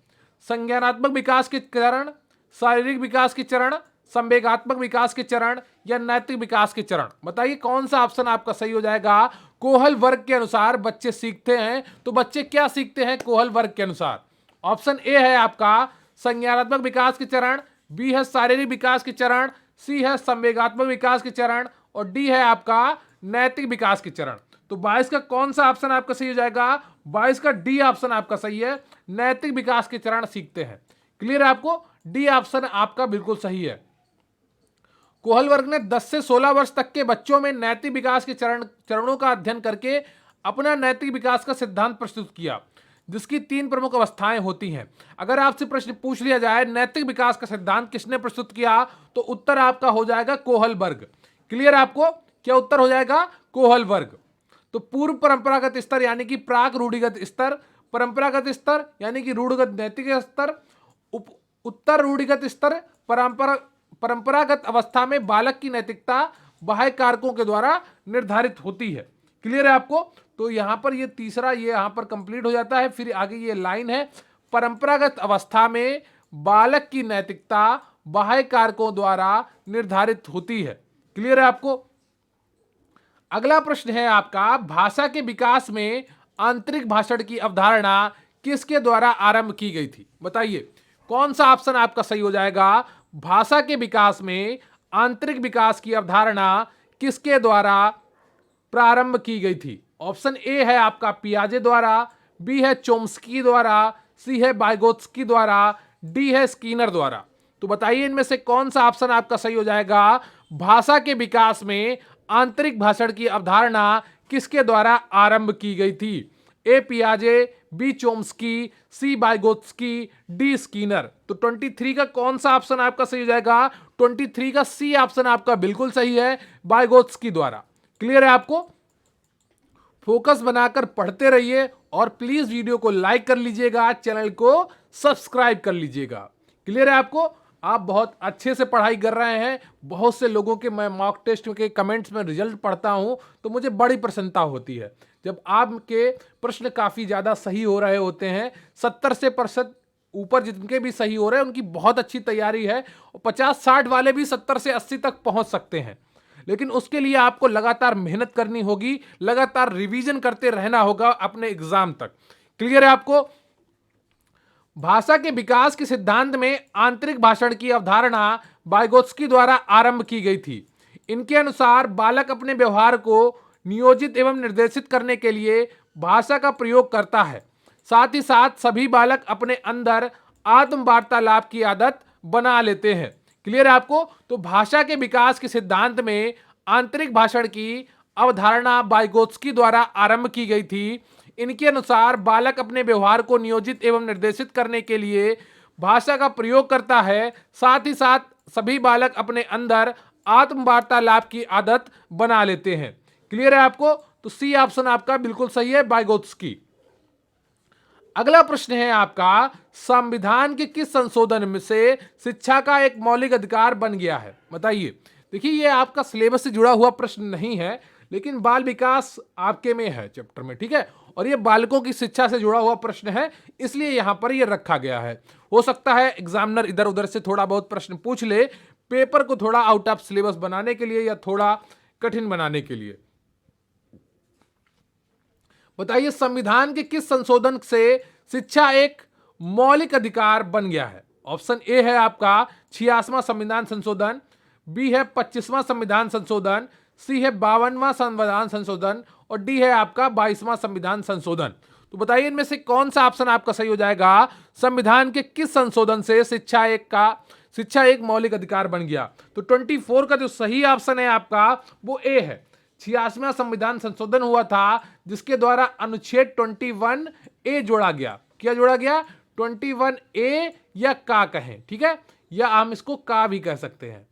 संज्ञानात्मक विकास के चरण, शारीरिक विकास के चरण, संवेगात्मक विकास के चरण या नैतिक विकास के चरण। बताइए कौन सा ऑप्शन आपका सही हो जाएगा? कोहल वर्ग के अनुसार बच्चे सीखते हैं, तो बच्चे क्या सीखते हैं कोहल वर्ग के अनुसार? ऑप्शन ए है आपका संज्ञानात्मक विकास के चरण, बी है शारीरिक विकास के चरण, सी है संवेगात्मक विकास के चरण और डी है आपका नैतिक विकास के चरण। तो 22 का कौन सा ऑप्शन आपका सही हो जाएगा? 22 का डी ऑप्शन आपका सही है, नैतिक विकास के चरण सीखते हैं। क्लियर है आपको? डी ऑप्शन आपका बिल्कुल सही है। कोहल वर्ग ने 10 से 16 वर्ष तक के बच्चों में नैतिक विकास के चरणों का अध्ययन करके अपना नैतिक विकास का सिद्धांत प्रस्तुत किया, जिसकी 3 प्रमुख अवस्थाएं होती हैं। अगर आपसे प्रश्न पूछ लिया जाए नैतिक विकास का सिद्धांत किसने प्रस्तुत किया, तो उत्तर आपका हो जाएगा कोहल वर्ग। क्लियर है आपको? क्या उत्तर हो जाएगा? कोहल वर्ग। तो पूर्व परंपरागत स्तर यानी कि प्राक रूढ़िगत स्तर, परंपरागत स्तर यानी कि रूढ़िगत नैतिक स्तर, उत्तर रूढ़िगत स्तर परंपरागत अवस्था में बालक की नैतिकता बाह्य कारकों के द्वारा निर्धारित होती है। क्लियर है आपको? तो यहां पर ये तीसरा ये यहां पर कंप्लीट हो जाता है। फिर आगे ये लाइन है, परंपरागत अवस्था में बालक की नैतिकता बाह्य कारकों द्वारा निर्धारित होती है। क्लियर है आपको? अगला प्रश्न है आपका, भाषा के विकास में आंतरिक भाषण की अवधारणा किसके द्वारा आरंभ की गई थी? बताइए कौन सा ऑप्शन आपका सही हो जाएगा? भाषा के विकास में आंतरिक विकास की अवधारणा किसके द्वारा प्रारंभ की गई थी? ऑप्शन ए है आपका पियाजे द्वारा, बी है चोम्स्की द्वारा, सी है वाइगोत्स्की द्वारा, डी है स्कीनर द्वारा। तो बताइए इनमें से कौन सा ऑप्शन आपका सही हो जाएगा? भाषा के विकास में आंतरिक भाषण की अवधारणा किसके द्वारा आरंभ की गई थी? ए पियाजे, बी चोम्स्की, सी वाइगोत्स्की, डी स्कीनर। तो 23 का कौन सा ऑप्शन आपका सही हो जाएगा? 23 का सी ऑप्शन आपका बिल्कुल सही है, वाइगोत्स्की द्वारा। क्लियर है आपको? फोकस बनाकर पढ़ते रहिए और प्लीज वीडियो को लाइक कर लीजिएगा, चैनल को सब्सक्राइब कर लीजिएगा। क्लियर है आपको? आप बहुत अच्छे से पढ़ाई कर रहे हैं। बहुत से लोगों के मैं मॉक टेस्ट के कमेंट्स में रिजल्ट पढ़ता हूं तो मुझे बड़ी प्रसन्नता होती है जब आपके प्रश्न काफ़ी ज़्यादा सही हो रहे होते हैं। 70 से % ऊपर जिनके भी सही हो रहे हैं उनकी बहुत अच्छी तैयारी है, और 50-60 वाले भी 70 से 80 तक पहुंच सकते हैं। लेकिन उसके लिए आपको लगातार मेहनत करनी होगी, लगातार रिवीजन करते रहना होगा अपने एग्जाम तक। क्लियर है आपको? भाषा के विकास के सिद्धांत में आंतरिक भाषण की अवधारणा वाइगोत्स्की द्वारा आरंभ की गई थी। इनके अनुसार बालक अपने व्यवहार को नियोजित एवं निर्देशित करने के लिए भाषा का प्रयोग करता है। साथ ही साथ सभी बालक अपने अंदर आत्म वार्तालाप की आदत बना लेते हैं। क्लियर है आपको? तो भाषा के विकास के सिद्धांत में आंतरिक भाषण की अवधारणा वाइगोत्स्की द्वारा आरंभ की गई थी। इनके अनुसार बालक अपने व्यवहार को नियोजित एवं निर्देशित करने के लिए भाषा का प्रयोग करता है। साथ ही साथ सभी बालक अपने अंदर आत्म वार्तालाप की आदत बना लेते हैं। क्लियर है आपको? तो सी ऑप्शन आपका बिल्कुल सही है, वाइगोत्स्की। अगला प्रश्न है आपका, संविधान के किस संशोधन में से शिक्षा का एक मौलिक अधिकार बन गया है? बताइए। देखिए ये आपका सिलेबस से जुड़ा हुआ प्रश्न नहीं है, लेकिन बाल विकास आपके में है चैप्टर में, ठीक है, और ये बालकों की शिक्षा से जुड़ा हुआ प्रश्न है, इसलिए यहां पर ये रखा गया है। हो सकता है एग्जामिनर इधर उधर से थोड़ा बहुत प्रश्न पूछ ले, पेपर को थोड़ा आउट ऑफ सिलेबस बनाने के लिए या थोड़ा कठिन बनाने के लिए। बताइए संविधान के किस संशोधन से शिक्षा एक मौलिक अधिकार बन गया है? ऑप्शन ए है आपका 86वां संविधान संशोधन, बी है 25वां संविधान संशोधन, सी है 52वां संविधान संशोधन, और डी है आपका 22वां संविधान संशोधन। तो बताइए इनमें से कौन सा ऑप्शन आपका सही हो जाएगा? संविधान के किस संशोधन से शिक्षा एक मौलिक अधिकार बन गया? तो 24 का जो सही ऑप्शन है आपका वो ए है। 86वां संविधान संशोधन हुआ था जिसके द्वारा अनुच्छेद 21A जोड़ा गया। क्या जोड़ा गया? 21A या का कहें, ठीक है, या हम इसको का भी कह सकते हैं।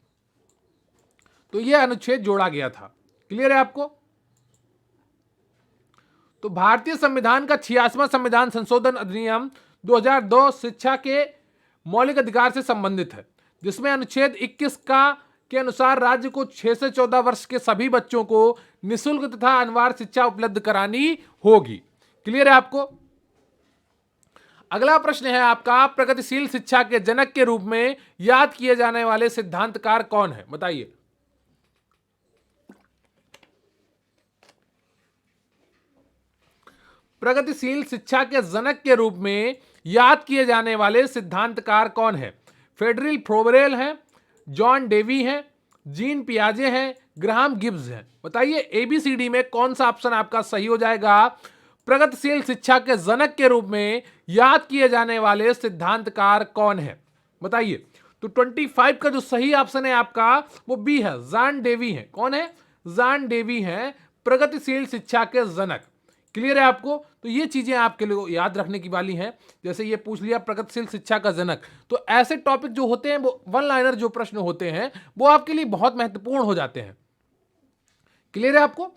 तो यह अनुच्छेद जोड़ा गया था। क्लियर है आपको? तो भारतीय संविधान का 86वां संविधान संशोधन अधिनियम 2002 शिक्षा के मौलिक अधिकार से संबंधित है, जिसमें अनुच्छेद 21 के अनुसार राज्य को 6 से 14 वर्ष के सभी बच्चों को निःशुल्क तथा अनिवार्य शिक्षा उपलब्ध करानी होगी। क्लियर है आपको? अगला प्रश्न है आपका, प्रगतिशील शिक्षा के जनक के रूप में याद किए जाने वाले सिद्धांतकार कौन है? बताइए। प्रगतिशील शिक्षा के जनक के रूप में याद किए जाने वाले सिद्धांतकार कौन है? फेडरिक फ्रोबेल है, जॉन डेवी है, जीन पियाजे हैं, ग्राहम गिब्स हैं। बताइए एबीसीडी में कौन सा ऑप्शन आपका सही हो जाएगा? प्रगतिशील शिक्षा के जनक के रूप में याद किए जाने वाले सिद्धांतकार कौन है? बताइए। तो 25 का जो सही ऑप्शन है आपका वो बी है, जॉन डेवी है। कौन है? जॉन डेवी है प्रगतिशील शिक्षा के जनक। क्लियर है आपको? तो ये चीजें आपके लिए याद रखने की वाली हैं। जैसे ये पूछ लिया प्रगतिशील शिक्षा का जनक, तो ऐसे टॉपिक जो होते हैं वो वन लाइनर जो प्रश्न होते हैं वो आपके लिए बहुत महत्वपूर्ण हो जाते हैं। क्लियर है आपको?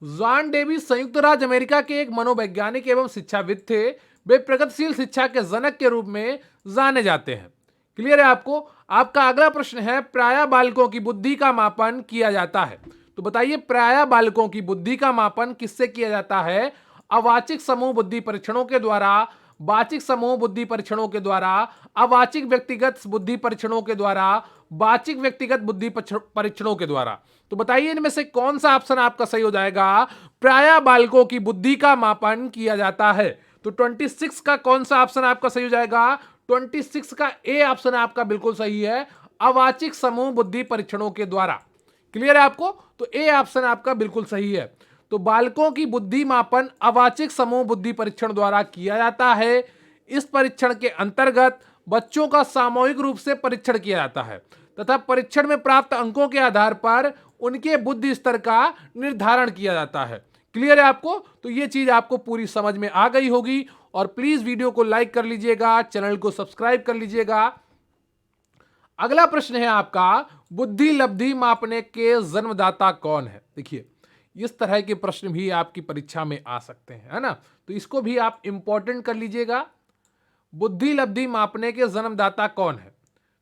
जॉन डेवी संयुक्त राज्य अमेरिका के एक मनोवैज्ञानिक एवं शिक्षाविद थे। वे प्रगतिशील शिक्षा के जनक के रूप में जाने जाते हैं। क्लियर है आपको? आपका अगला प्रश्न है, प्रायः बालकों की बुद्धि का मापन किया जाता है। तो बताइए, प्रायः बालकों की बुद्धि का मापन किससे किया जाता है? अवाचिक समूह बुद्धि परीक्षणों के द्वारा, वाचिक समूह बुद्धि परीक्षणों के द्वारा, अवाचिक व्यक्तिगत बुद्धि परीक्षणों के द्वारा, वाचिक व्यक्तिगत बुद्धि परीक्षणों के द्वारा। तो बताइए इनमें से कौन सा ऑप्शन आपका सही हो जाएगा? प्रायः बालकों की बुद्धि का मापन किया जाता है। तो 26 का कौन सा ऑप्शन आपका सही हो जाएगा? 26 का ए ऑप्शन आपका बिल्कुल सही है, अवाचिक समूह बुद्धि परीक्षणों के द्वारा। क्लियर है आपको? तो ए ऑप्शन आपका बिल्कुल सही है। तो बालकों की बुद्धि मापन अवाचिक समूह बुद्धि परीक्षण द्वारा किया जाता है। इस परीक्षण के अंतर्गत बच्चों का सामूहिक रूप से परीक्षण किया जाता है तथा परीक्षण में प्राप्त अंकों के आधार पर उनके बुद्धि स्तर का निर्धारण किया जाता है। क्लियर है आपको? तो ये चीज आपको पूरी समझ में आ गई होगी। और प्लीज वीडियो को लाइक कर लीजिएगा, चैनल को सब्सक्राइब कर लीजिएगा। अगला प्रश्न है आपका, बुद्धि लब्धि मापने के जन्मदाता कौन है? देखिए, इस तरह के प्रश्न भी आपकी परीक्षा में आ सकते हैं, है ना? तो इसको भी आप इंपॉर्टेंट कर लीजिएगा। बुद्धि लब्धि मापने के जन्मदाता कौन है?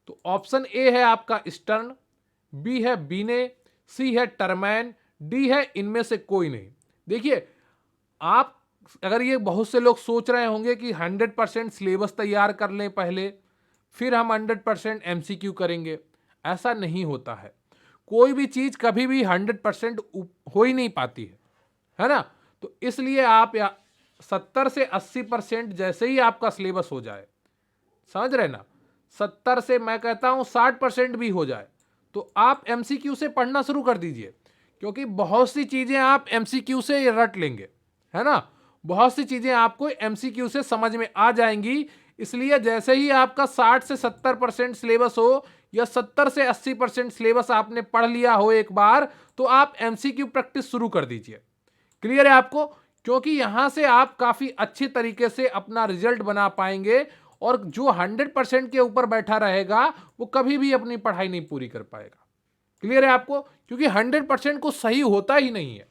तो ऑप्शन ए है आपका स्टर्न, बी है बीने, सी है टरमैन, डी है इनमें से कोई नहीं। देखिए, आप अगर ये बहुत से लोग सोच रहे होंगे कि 100% सिलेबस तैयार कर लें पहले, फिर हम 100% MCQ करेंगे, ऐसा नहीं होता है। कोई भी चीज कभी भी 100% हो ही नहीं पाती है ना? तो इसलिए आप 70 से 80% जैसे ही आपका सिलेबस हो जाए, समझ रहे ना, 70 से मैं कहता हूं 60% भी हो जाए, तो आप MCQ से पढ़ना शुरू कर दीजिए। क्योंकि बहुत सी चीजें आप MCQ से रट लेंगे, है ना? बहुत सी चीजें आपको MCQ से समझ में आ जाएंगी। इसलिए जैसे ही आपका 60 से 70% सिलेबस हो या 70 से 80% सिलेबस आपने पढ़ लिया हो एक बार, तो आप MCQ प्रैक्टिस शुरू कर दीजिए। क्लियर है आपको? क्योंकि यहां से आप काफी अच्छी तरीके से अपना रिजल्ट बना पाएंगे। और जो 100% के ऊपर बैठा रहेगा वो कभी भी अपनी पढ़ाई नहीं पूरी कर पाएगा। क्लियर है आपको? क्योंकि 100% को सही होता ही नहीं है।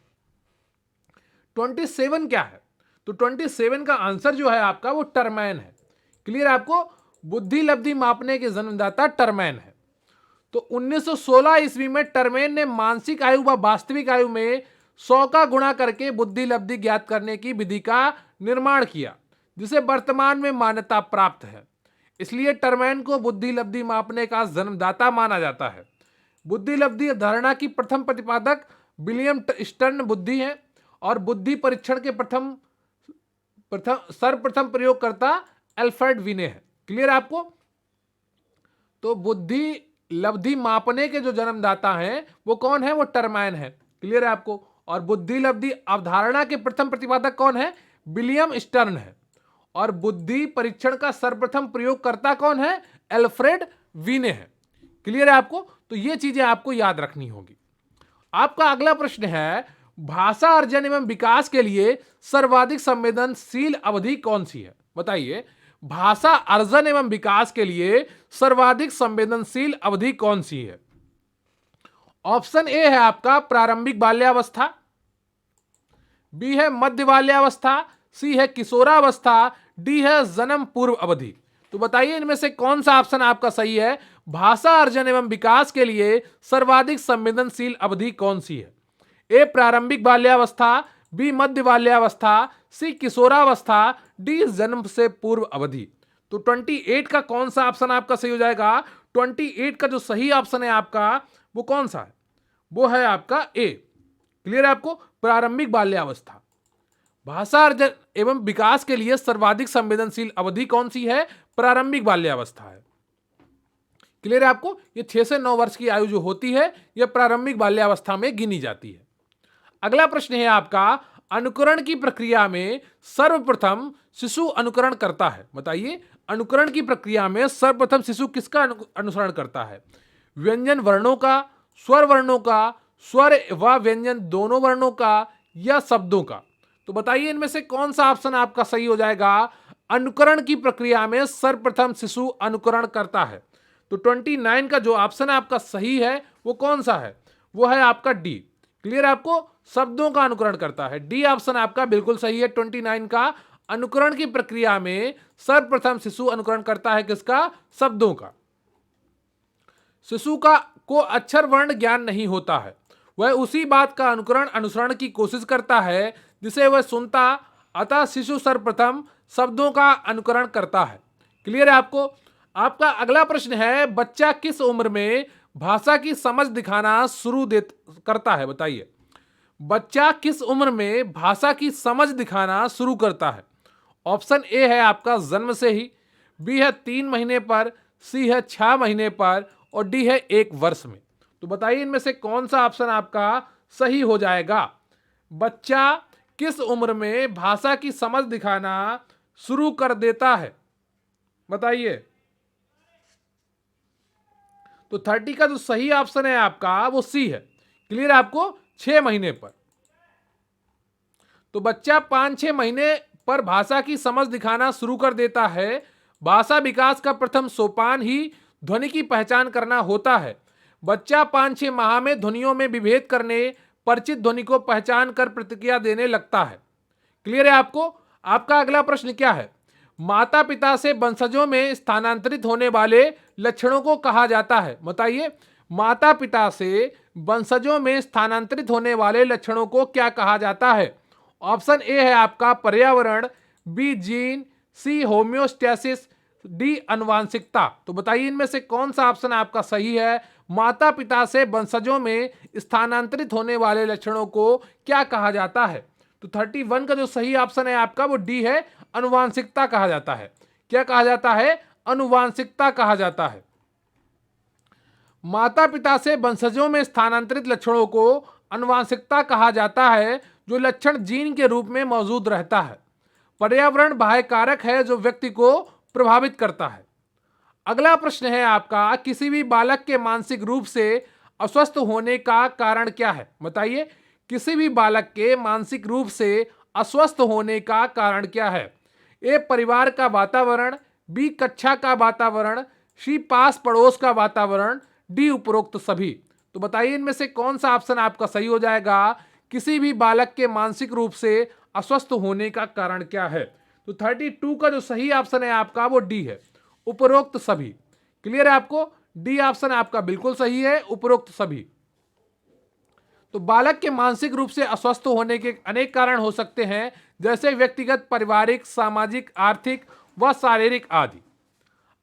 27 क्या है? तो 27 का आंसर जो है आपका वो टरमैन है। क्लियर है आपको? बुद्धि लब्धि मापने के जन्मदाता टरमैन है। तो 1916 ईस्वी में टरमैन ने मानसिक आयु व वास्तविक आयु में 100 का गुणा करके बुद्धि लब्धि ज्ञात करने की विधि का निर्माण किया, जिसे वर्तमान में मान्यता प्राप्त है। इसलिए टरमैन को बुद्धि लब्धि मापने का जन्मदाता माना जाता है। बुद्धि लब्धि धारणा की प्रथम प्रतिपादक विलियम स्टर्न बुद्धि है और बुद्धि परीक्षण के सर्वप्रथम प्रयोगकर्ता अल्फ्रेड विने है। क्लियर आपको? तो बुद्धि लब्धि मापने के जो जन्मदाता हैं वो कौन है? वो टरमैन है। क्लियर है आपको? और बुद्धि लब्धि अवधारणा के प्रथम प्रतिपादक कौन है? विलियम स्टर्न है। और बुद्धि परीक्षण का सर्वप्रथम प्रयोगकर्ता कौन है? अल्फ्रेड विने है। क्लियर है आपको? तो ये चीजें आपको याद रखनी होगी। आपका अगला प्रश्न है, भाषा अर्जन एवं विकास के लिए सर्वाधिक संवेदनशील अवधि कौन सी है? बताइए, भाषा अर्जन एवं विकास के लिए सर्वाधिक संवेदनशील अवधि कौन सी है? ऑप्शन ए है आपका प्रारंभिक बाल्यावस्था, बी है मध्य बाल्यावस्था, सी है किशोरावस्था, डी है जन्म पूर्व अवधि। तो बताइए इनमें से कौन सा ऑप्शन आपका सही है? भाषा अर्जन एवं विकास के लिए सर्वाधिक संवेदनशील अवधि कौन सी है? ए प्रारंभिक बाल्यावस्था, बी मध्य बाल्यावस्था, सी किशोरावस्था, डी जन्म से पूर्व अवधि। तो 28 का कौन सा ऑप्शन आपका सही हो जाएगा? 28 का जो सही ऑप्शन है आपका वो कौन सा है? वो है आपका ए। क्लियर है आपको? प्रारंभिक बाल्यावस्था। भाषा अर्जन एवं विकास के लिए सर्वाधिक संवेदनशील अवधि कौन सी है? प्रारंभिक बाल्यावस्था है। क्लियर है आपको? ये 6 से 9 वर्ष की आयु जो होती है यह प्रारंभिक बाल्यावस्था में गिनी जाती है। अगला प्रश्न है आपका, अनुकरण की प्रक्रिया में सर्वप्रथम शिशु अनुकरण करता है? बताइए, अनुकरण की प्रक्रिया में सर्वप्रथम शिशु किसका अनुसरण करता है? व्यंजन वर्णों का, स्वर वर्णों का, स्वर व व्यंजन दोनों वर्णों का, या शब्दों का? तो बताइए इनमें से कौन सा ऑप्शन आपका सही हो जाएगा? अनुकरण की प्रक्रिया में सर्वप्रथम शिशु अनुकरण करता है। तो 29 का जो ऑप्शन आपका सही है वो कौन सा है? वो है आपका डी। क्लियर है आपको? शब्दों का अनुकरण करता है। डी ऑप्शन आपका बिल्कुल सही है। 29 का अनुकरण की प्रक्रिया में सर्वप्रथम शिशु अनुकरण करता है किसका? शब्दों का। शिशु का को अक्षर वर्ण ज्ञान नहीं होता है, वह उसी बात का अनुसरण की कोशिश करता है जिसे वह सुनता, अतः शिशु सर्वप्रथम शब्दों का अनुकरण करता है। क्लियर है आपको? आपका अगला प्रश्न है, बच्चा किस उम्र में भाषा की समझ दिखाना शुरू करता है? बताइए, बच्चा किस उम्र में भाषा की समझ दिखाना शुरू करता है? ऑप्शन ए है आपका जन्म से ही, बी है 3 महीने पर, सी है 6 महीने पर, और डी है 1 वर्ष में। तो बताइए इनमें से कौन सा ऑप्शन आपका सही हो जाएगा? बच्चा किस उम्र में भाषा की समझ दिखाना शुरू कर देता है? बताइए। तो 30 का जो सही ऑप्शन है आपका वो सी है। क्लियर है आपको? 6 महीने पर। तो बच्चा 5-6 महीने पर भाषा की समझ दिखाना शुरू कर देता है। भाषा विकास का प्रथम सोपान ही ध्वनि की पहचान करना होता है। बच्चा 5-6 माह में ध्वनियों में विभेद करने, परिचित ध्वनि को पहचान कर प्रतिक्रिया देने लगता है। क्लियर है आपको? आपका अगला प्रश्न क्या है? माता पिता से वंशजों में स्थानांतरित होने वाले लक्षणों को कहा जाता है? बताइए, माता पिता से वंशजों में स्थानांतरित होने वाले लक्षणों को क्या कहा जाता है? ऑप्शन ए है आपका पर्यावरण, बी जीन, सी होम्योस्टेसिस, डी अनुवांशिकता। तो बताइए इनमें से कौन सा ऑप्शन आपका सही है? माता पिता से वंशजों में स्थानांतरित होने वाले लक्षणों को क्या कहा जाता है? तो 31 का जो सही ऑप्शन है आपका वो डी है, अनुवांशिकता कहा जाता है। क्या कहा जाता है? अनुवांशिकता कहा जाता है। माता पिता से वंशजों में स्थानांतरित लक्षणों को अनुवांशिकता कहा जाता है, जो लक्षण जीन के रूप में मौजूद रहता है। पर्यावरण बाह्य कारक है जो व्यक्ति को प्रभावित करता है। अगला प्रश्न है आपका, किसी भी बालक के मानसिक रूप से अस्वस्थ होने का कारण क्या है? बताइए, किसी भी बालक के मानसिक रूप से अस्वस्थ होने का कारण क्या है? ए परिवार का वातावरण, बी कक्षा का वातावरण, सी पास पड़ोस का वातावरण, डी उपरोक्त सभी। तो बताइए इनमें से कौन सा ऑप्शन आपका सही हो जाएगा? किसी भी बालक के मानसिक रूप से अस्वस्थ होने का कारण क्या है? तो 32 का जो सही ऑप्शन है आपका वो डी है, उपरोक्त सभी। क्लियर है आपको? डी ऑप्शन आपका बिल्कुल सही है, उपरोक्त सभी। तो बालक के मानसिक रूप से अस्वस्थ होने के अनेक कारण हो सकते हैं, जैसे व्यक्तिगत, पारिवारिक, सामाजिक, आर्थिक व शारीरिक आदि।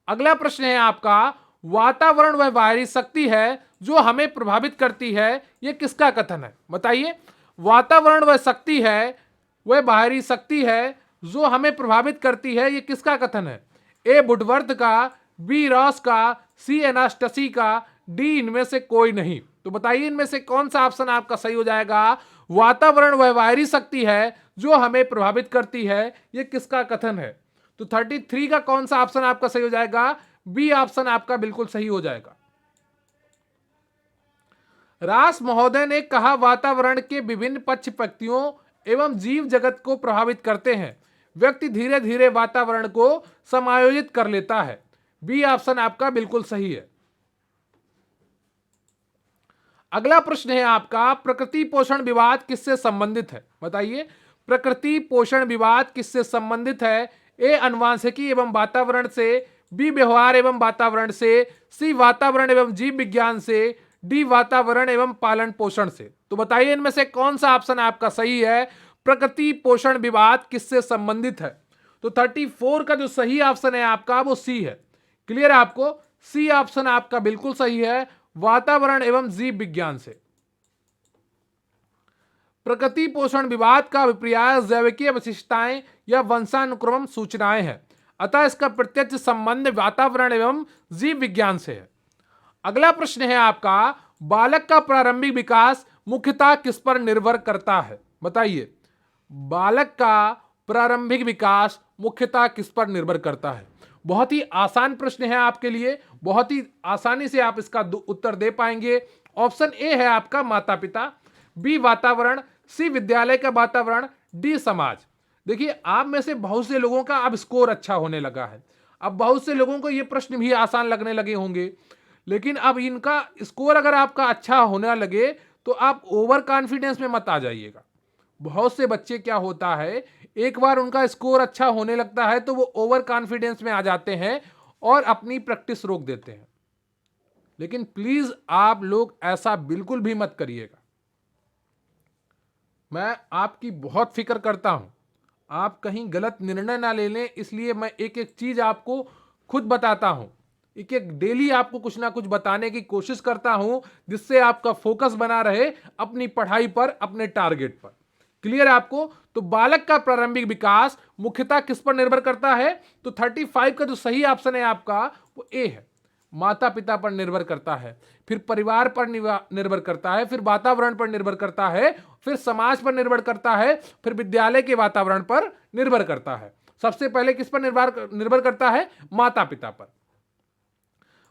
अगला प्रश्न है आपका, वातावरण वह बाहरी शक्ति है जो हमें प्रभावित करती है, यह किसका कथन है? बताइए, वातावरण वह शक्ति है, वह बाहरी शक्ति है जो हमें प्रभावित करती है, यह किसका कथन है? ए वुडवर्थ का, बी रॉस का, सी एनास्टसी का, डी इनमें से कोई नहीं। तो बताइए इनमें से कौन सा ऑप्शन आपका सही हो जाएगा? वातावरण वह बाहरी शक्ति है जो हमें प्रभावित करती है, यह किसका कथन है? तो 33 का कौन सा ऑप्शन आपका सही हो जाएगा? बी ऑप्शन आपका बिल्कुल सही हो जाएगा। रास महोदय ने कहा, वातावरण के विभिन्न पक्ष व्यक्तियों एवं जीव जगत को प्रभावित करते हैं। व्यक्ति धीरे धीरे वातावरण को समायोजित कर लेता है। बी ऑप्शन आपका बिल्कुल सही है। अगला प्रश्न है आपका, प्रकृति पोषण विवाद किससे संबंधित है? बताइए, प्रकृति पोषण विवाद किससे संबंधित है? ए अनुवांशिकी एवं वातावरण से, बी व्यवहार एवं वातावरण से, सी वातावरण एवं जीव विज्ञान से, डी वातावरण एवं पालन पोषण से। तो बताइए इनमें से कौन सा ऑप्शन आपका सही है? प्रकृति पोषण विवाद किससे संबंधित है? तो 34 का जो सही ऑप्शन है आपका वो सी है। क्लियर है आपको? सी ऑप्शन आपका बिल्कुल सही है, वातावरण एवं जीव विज्ञान से। प्रकृति पोषण विवाद का विपर्यास जैविकीय विशिष्टताएं या वंशानुक्रम सूचनाएं हैं, अतः इसका प्रत्यक्ष संबंध वातावरण एवं जीव विज्ञान से है। अगला प्रश्न है आपका, बालक का प्रारंभिक विकास मुख्यतः किस पर निर्भर करता है? बताइए, बालक का प्रारंभिक विकास मुख्यतः किस पर निर्भर करता है? बहुत ही आसान प्रश्न है आपके लिए, बहुत ही आसानी से आप इसका उत्तर दे पाएंगे। ऑप्शन ए है आपका माता पिता, बी वातावरण, सी विद्यालय का वातावरण, डी समाज। देखिए, आप में से बहुत से लोगों का अब स्कोर अच्छा होने लगा है, अब बहुत से लोगों को ये प्रश्न भी आसान लगने लगे होंगे, लेकिन अब इनका स्कोर अगर आपका अच्छा होने लगे तो आप ओवर कॉन्फिडेंस में मत आ जाइएगा। बहुत से बच्चे क्या होता है, एक बार उनका स्कोर अच्छा होने लगता है तो वो ओवर कॉन्फिडेंस में आ जाते हैं और अपनी प्रैक्टिस रोक देते हैं। लेकिन प्लीज आप लोग ऐसा बिल्कुल भी मत करिएगा। मैं आपकी बहुत फिक्र करता हूं, आप कहीं गलत निर्णय ना ले लें, इसलिए मैं एक एक चीज आपको खुद बताता हूं, एक एक डेली आपको कुछ ना कुछ बताने की कोशिश करता हूं, जिससे आपका फोकस बना रहे अपनी पढ़ाई पर, अपने टारगेट पर। क्लियर है आपको? तो बालक का प्रारंभिक विकास मुख्यतः किस पर निर्भर करता है? तो 35 का जो सही ऑप्शन है आपका वो ए है, माता पिता पर निर्भर करता है, फिर परिवार पर निर्भर करता है, फिर वातावरण पर निर्भर करता है, फिर समाज पर निर्भर करता है, फिर विद्यालय के वातावरण पर निर्भर करता है। सबसे पहले किस पर निर्भर करता है? माता पिता पर।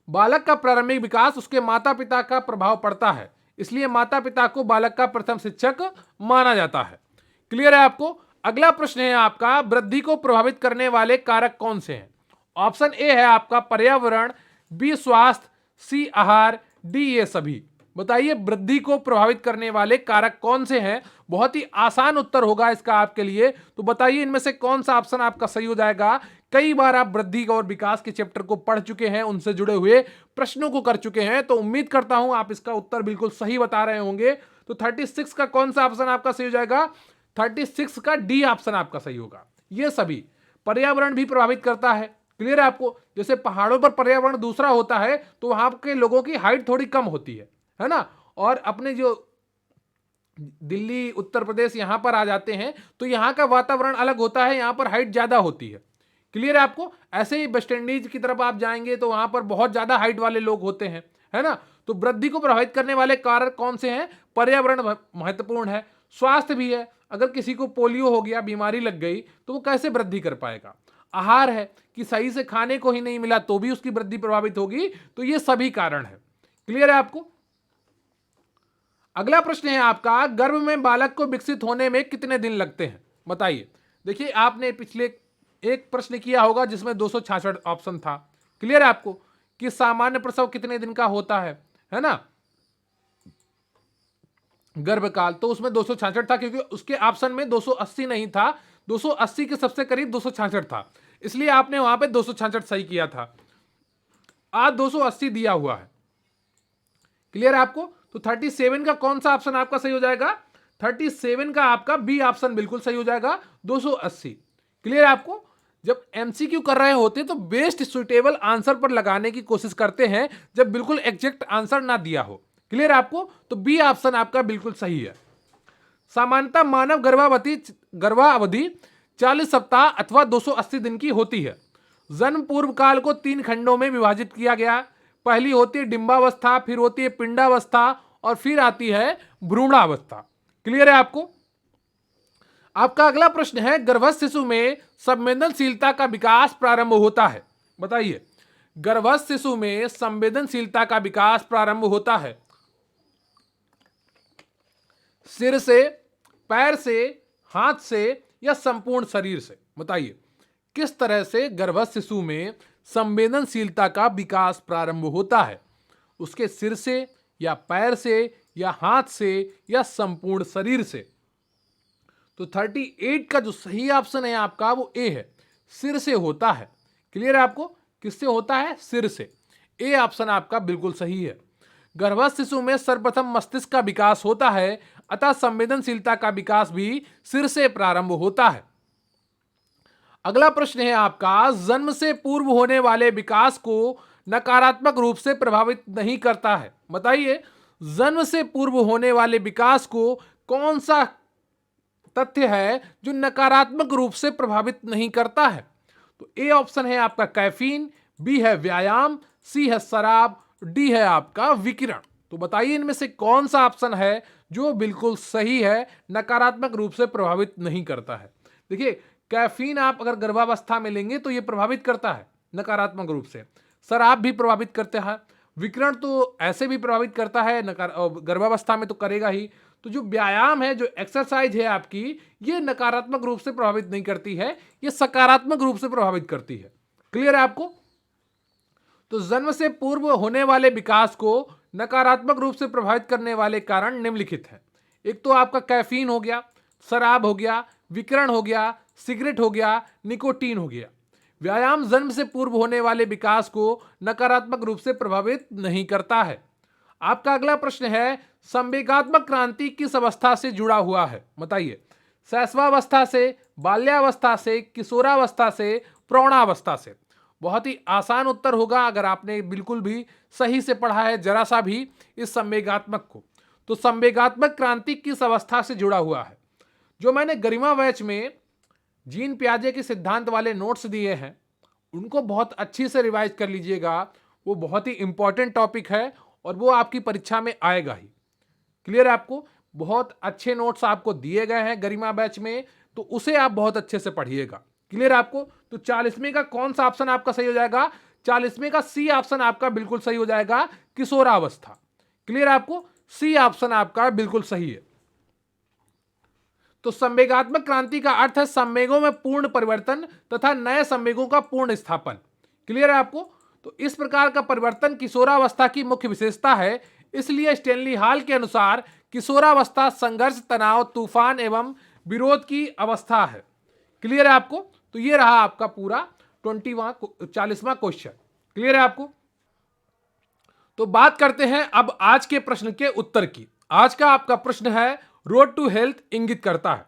बालक का प्रारंभिक विकास उसके माता पिता का प्रभाव पड़ता है, इसलिए माता पिता को बालक का प्रथम शिक्षक माना जाता है। क्लियर है आपको? अगला प्रश्न है आपका, वृद्धि को प्रभावित करने वाले कारक कौन से हैं? ऑप्शन ए है आपका पर्यावरण, बी स्वास्थ्य, सी आहार, डी ये सभी। बताइए, वृद्धि को प्रभावित करने वाले कारक कौन से हैं? बहुत ही आसान उत्तर होगा इसका आपके लिए, तो बताइए इनमें से कौन सा ऑप्शन आपका सही हो जाएगा। कई बार आप वृद्धि और विकास के चैप्टर को पढ़ चुके हैं, उनसे जुड़े हुए प्रश्नों को कर चुके हैं, तो उम्मीद करता हूं आप इसका उत्तर बिल्कुल सही बता रहे होंगे। तो 36 का कौन सा ऑप्शन आपका सही हो जाएगा? 36 का डी ऑप्शन आपका सही होगा। ये सभी, पर्यावरण भी प्रभावित करता है। क्लियर है आपको? जैसे पहाड़ों पर पर्यावरण दूसरा होता है तो वहां के लोगों की हाइट थोड़ी कम होती है ना, और अपने जो दिल्ली उत्तर प्रदेश यहां पर आ जाते हैं तो यहां का वातावरण अलग होता है, यहां पर हाइट ज्यादा होती है। क्लियर है आपको? ऐसे ही वेस्ट इंडीज की तरफ आप जाएंगे तो वहां पर बहुत ज्यादा हाइट वाले लोग होते हैं, है ना। तो वृद्धि को प्रभावित करने वाले कारक कौन से हैं? पर्यावरण महत्वपूर्ण है, स्वास्थ्य भी है, अगर किसी को पोलियो हो गया, बीमारी लग गई, तो वो कैसे वृद्धि कर पाएगा। आहार है कि सही से खाने को ही नहीं मिला तो भी उसकी वृद्धि प्रभावित होगी। तो ये सभी कारण है। क्लियर है आपको? अगला प्रश्न है आपका, गर्भ में बालक को विकसित होने में कितने दिन लगते हैं? बताइए। देखिए, आपने पिछले एक प्रश्न किया होगा जिसमें 266 ऑप्शन था। क्लियर है आपको कि सामान्य प्रसव कितने दिन का होता है ना, गर्भकाल, तो उसमें 266 था, क्योंकि उसके ऑप्शन में 280 नहीं था, 280 के सबसे करीब 266 था, इसलिए आपने वहां पे 266 सही किया था। आज 280 दिया हुआ है। क्लियर है आपको? तो 37 का कौन सा ऑप्शन आपका सही हो जाएगा? 37 का आपका बी ऑप्शन बिल्कुल सही हो जाएगा, 280। क्लियर है आपको? जब एमसीक्यू कर रहे होते तो बेस्ट सुटेबल आंसर पर लगाने की कोशिश करते हैं, जब बिल्कुल एग्जैक्ट आंसर ना दिया हो। क्लियर है आपको? तो बी ऑप्शन आपका बिल्कुल सही है। सामान्यतः मानव गर्भावधि 40 सप्ताह अथवा 280 दिन की होती है। जन्म पूर्व काल को 3 खंडों में विभाजित किया गया। पहली होती है डिंबावस्था, फिर होती है पिंडावस्था, और फिर आती है भ्रूणावस्था। क्लियर है आपको? आपका अगला प्रश्न है, गर्भस्थ शिशु में संवेदनशीलता का विकास प्रारंभ होता है। बताइए, गर्भस्थ शिशु में संवेदनशीलता का विकास प्रारंभ होता है सिर से, पैर से, हाथ से या संपूर्ण शरीर से? बताइए, किस तरह से गर्भस्थ शिशु में संवेदनशीलता का विकास प्रारंभ होता है? उसके सिर से या पैर से या हाथ से या संपूर्ण शरीर से? तो 38 का जो सही ऑप्शन है आपका वो ए है, सिर से होता है। क्लियर है आपको? किससे होता है? सिर से। ए ऑप्शन आपका बिल्कुल सही है। गर्भस्थ शिशु में सर्वप्रथम मस्तिष्क का विकास होता है, अतः संवेदनशीलता का विकास भी सिर से प्रारंभ होता है। अगला प्रश्न है आपका, जन्म से पूर्व होने वाले विकास को नकारात्मक रूप से प्रभावित नहीं करता है। बताइए, जन्म से पूर्व होने वाले विकास को कौन सा तथ्य है जो नकारात्मक रूप से प्रभावित नहीं करता है? तो ए ऑप्शन है आपका कैफीन, बी है व्यायाम, सी है शराब, डी है आपका विकिरण। तो बताइए इनमें से कौन सा ऑप्शन है जो बिल्कुल सही है, नकारात्मक रूप से प्रभावित नहीं करता है। देखिए, कैफीन आप अगर गर्भावस्था में लेंगे तो ये प्रभावित करता है नकारात्मक रूप से। शराब भी प्रभावित करते हैं, विकिरण तो ऐसे भी प्रभावित करता है, गर्भावस्था में तो करेगा ही। तो जो व्यायाम है, जो एक्सरसाइज है आपकी, ये नकारात्मक रूप से प्रभावित नहीं करती है, ये सकारात्मक रूप से प्रभावित करती है। क्लियर है आपको? तो जन्म से पूर्व होने वाले विकास को नकारात्मक रूप से प्रभावित करने वाले कारण निम्नलिखित हैं। एक तो आपका कैफीन हो गया, शराब हो गया, विकिरण हो गया, सिगरेट हो गया, निकोटीन हो गया। व्यायाम जन्म से पूर्व होने वाले विकास को नकारात्मक रूप से प्रभावित नहीं करता है। आपका अगला प्रश्न है, संवेगात्मक क्रांति किस अवस्था से जुड़ा हुआ है? बताइए। शैशवावस्था से, बाल्यावस्था से, किशोरावस्था से, प्रौढ़ावस्था से? बहुत ही आसान उत्तर होगा अगर आपने बिल्कुल भी सही से पढ़ा है जरा सा भी इस संवेगात्मक को। तो संवेगात्मक क्रांति किस अवस्था से जुड़ा हुआ है? जो मैंने गरिमा बैच में जीन पियाजे के सिद्धांत वाले नोट्स दिए हैं, उनको बहुत अच्छी से रिवाइज कर लीजिएगा। वो बहुत ही इंपॉर्टेंट टॉपिक है और वो आपकी परीक्षा में आएगा ही। क्लियर है आपको? बहुत अच्छे नोट्स आपको दिए गए हैं गरिमा बैच में, तो उसे आप बहुत अच्छे से पढ़िएगा। क्लियर है आपको? तो 40वें का कौन सा ऑप्शन आपका सही हो जाएगा? 40वें का सी ऑप्शन आपका बिल्कुल सही हो जाएगा, किशोरावस्था। क्लियर है आपको? सी ऑप्शन आपका बिल्कुल सही है। तो संवेगात्मक क्रांति का अर्थ है संवेगों में पूर्ण परिवर्तन तथा नए संवेगों का पूर्ण स्थापन। क्लियर है आपको? तो इस प्रकार का परिवर्तन किशोरावस्था की मुख्य विशेषता है। इसलिए स्टेनली हॉल के अनुसार किशोरावस्था संघर्ष, तनाव, तूफान एवं विरोध की अवस्था है। क्लियर है आपको? तो ये रहा आपका पूरा 40वां क्वेश्चन। क्लियर है आपको? तो बात करते हैं अब आज के प्रश्न के उत्तर की। आज का आपका प्रश्न है, रोड टू हेल्थ इंगित करता है।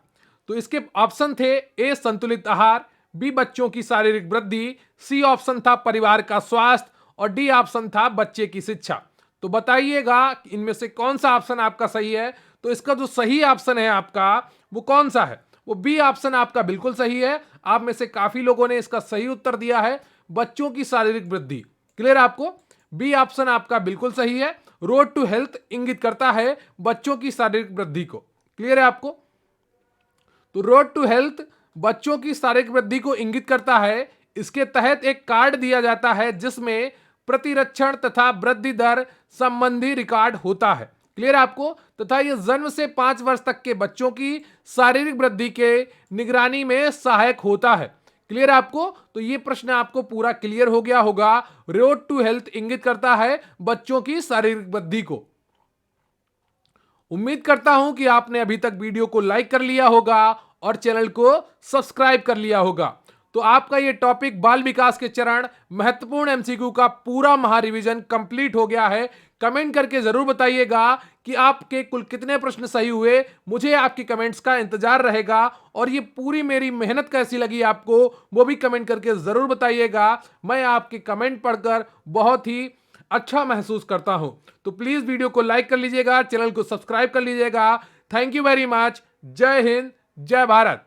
तो इसके ऑप्शन थे, ए संतुलित आहार, बी बच्चों की शारीरिक वृद्धि, सी ऑप्शन था परिवार का स्वास्थ्य और डी ऑप्शन था बच्चे की शिक्षा। तो बताइएगा इनमें से कौन सा ऑप्शन आपका सही है। तो इसका जो सही ऑप्शन है आपका वो कौन सा है? वो बी ऑप्शन आपका बिल्कुल सही है। आप में से काफी लोगों ने इसका सही उत्तर दिया है, बच्चों की शारीरिक वृद्धि। क्लियर आपको? बी ऑप्शन आपका बिल्कुल सही है। रोड टू हेल्थ इंगित करता है बच्चों की शारीरिक वृद्धि को। क्लियर है आपको? तो रोड टू हेल्थ बच्चों की शारीरिक वृद्धि को इंगित करता है। इसके तहत एक कार्ड दिया जाता है जिसमें प्रतिरक्षण तथा वृद्धि दर संबंधी रिकॉर्ड होता है। क्लियर आपको? तथा यह जन्म से 5 वर्ष तक के बच्चों की शारीरिक वृद्धि के निगरानी में सहायक होता है। क्लियर आपको? तो ये प्रश्न आपको पूरा क्लियर हो गया होगा। रोड टू हेल्थ इंगित करता है बच्चों की शारीरिक वृद्धि को। उम्मीद करता हूं कि आपने अभी तक वीडियो को लाइक कर लिया होगा और चैनल को सब्सक्राइब कर लिया होगा। तो आपका ये टॉपिक बाल विकास के चरण महत्वपूर्ण एमसीक्यू का पूरा महारिवीजन कंप्लीट हो गया है। कमेंट करके जरूर बताइएगा कि आपके कुल कितने प्रश्न सही हुए। मुझे आपकी कमेंट्स का इंतजार रहेगा और ये पूरी मेरी मेहनत कैसी लगी आपको वो भी कमेंट करके जरूर बताइएगा। मैं आपके कमेंट पढ़कर बहुत ही अच्छा महसूस करता हूं। तो प्लीज वीडियो को लाइक कर लीजिएगा, चैनल को सब्सक्राइब कर लीजिएगा। Thank you very much. जय हिंद, जय भारत।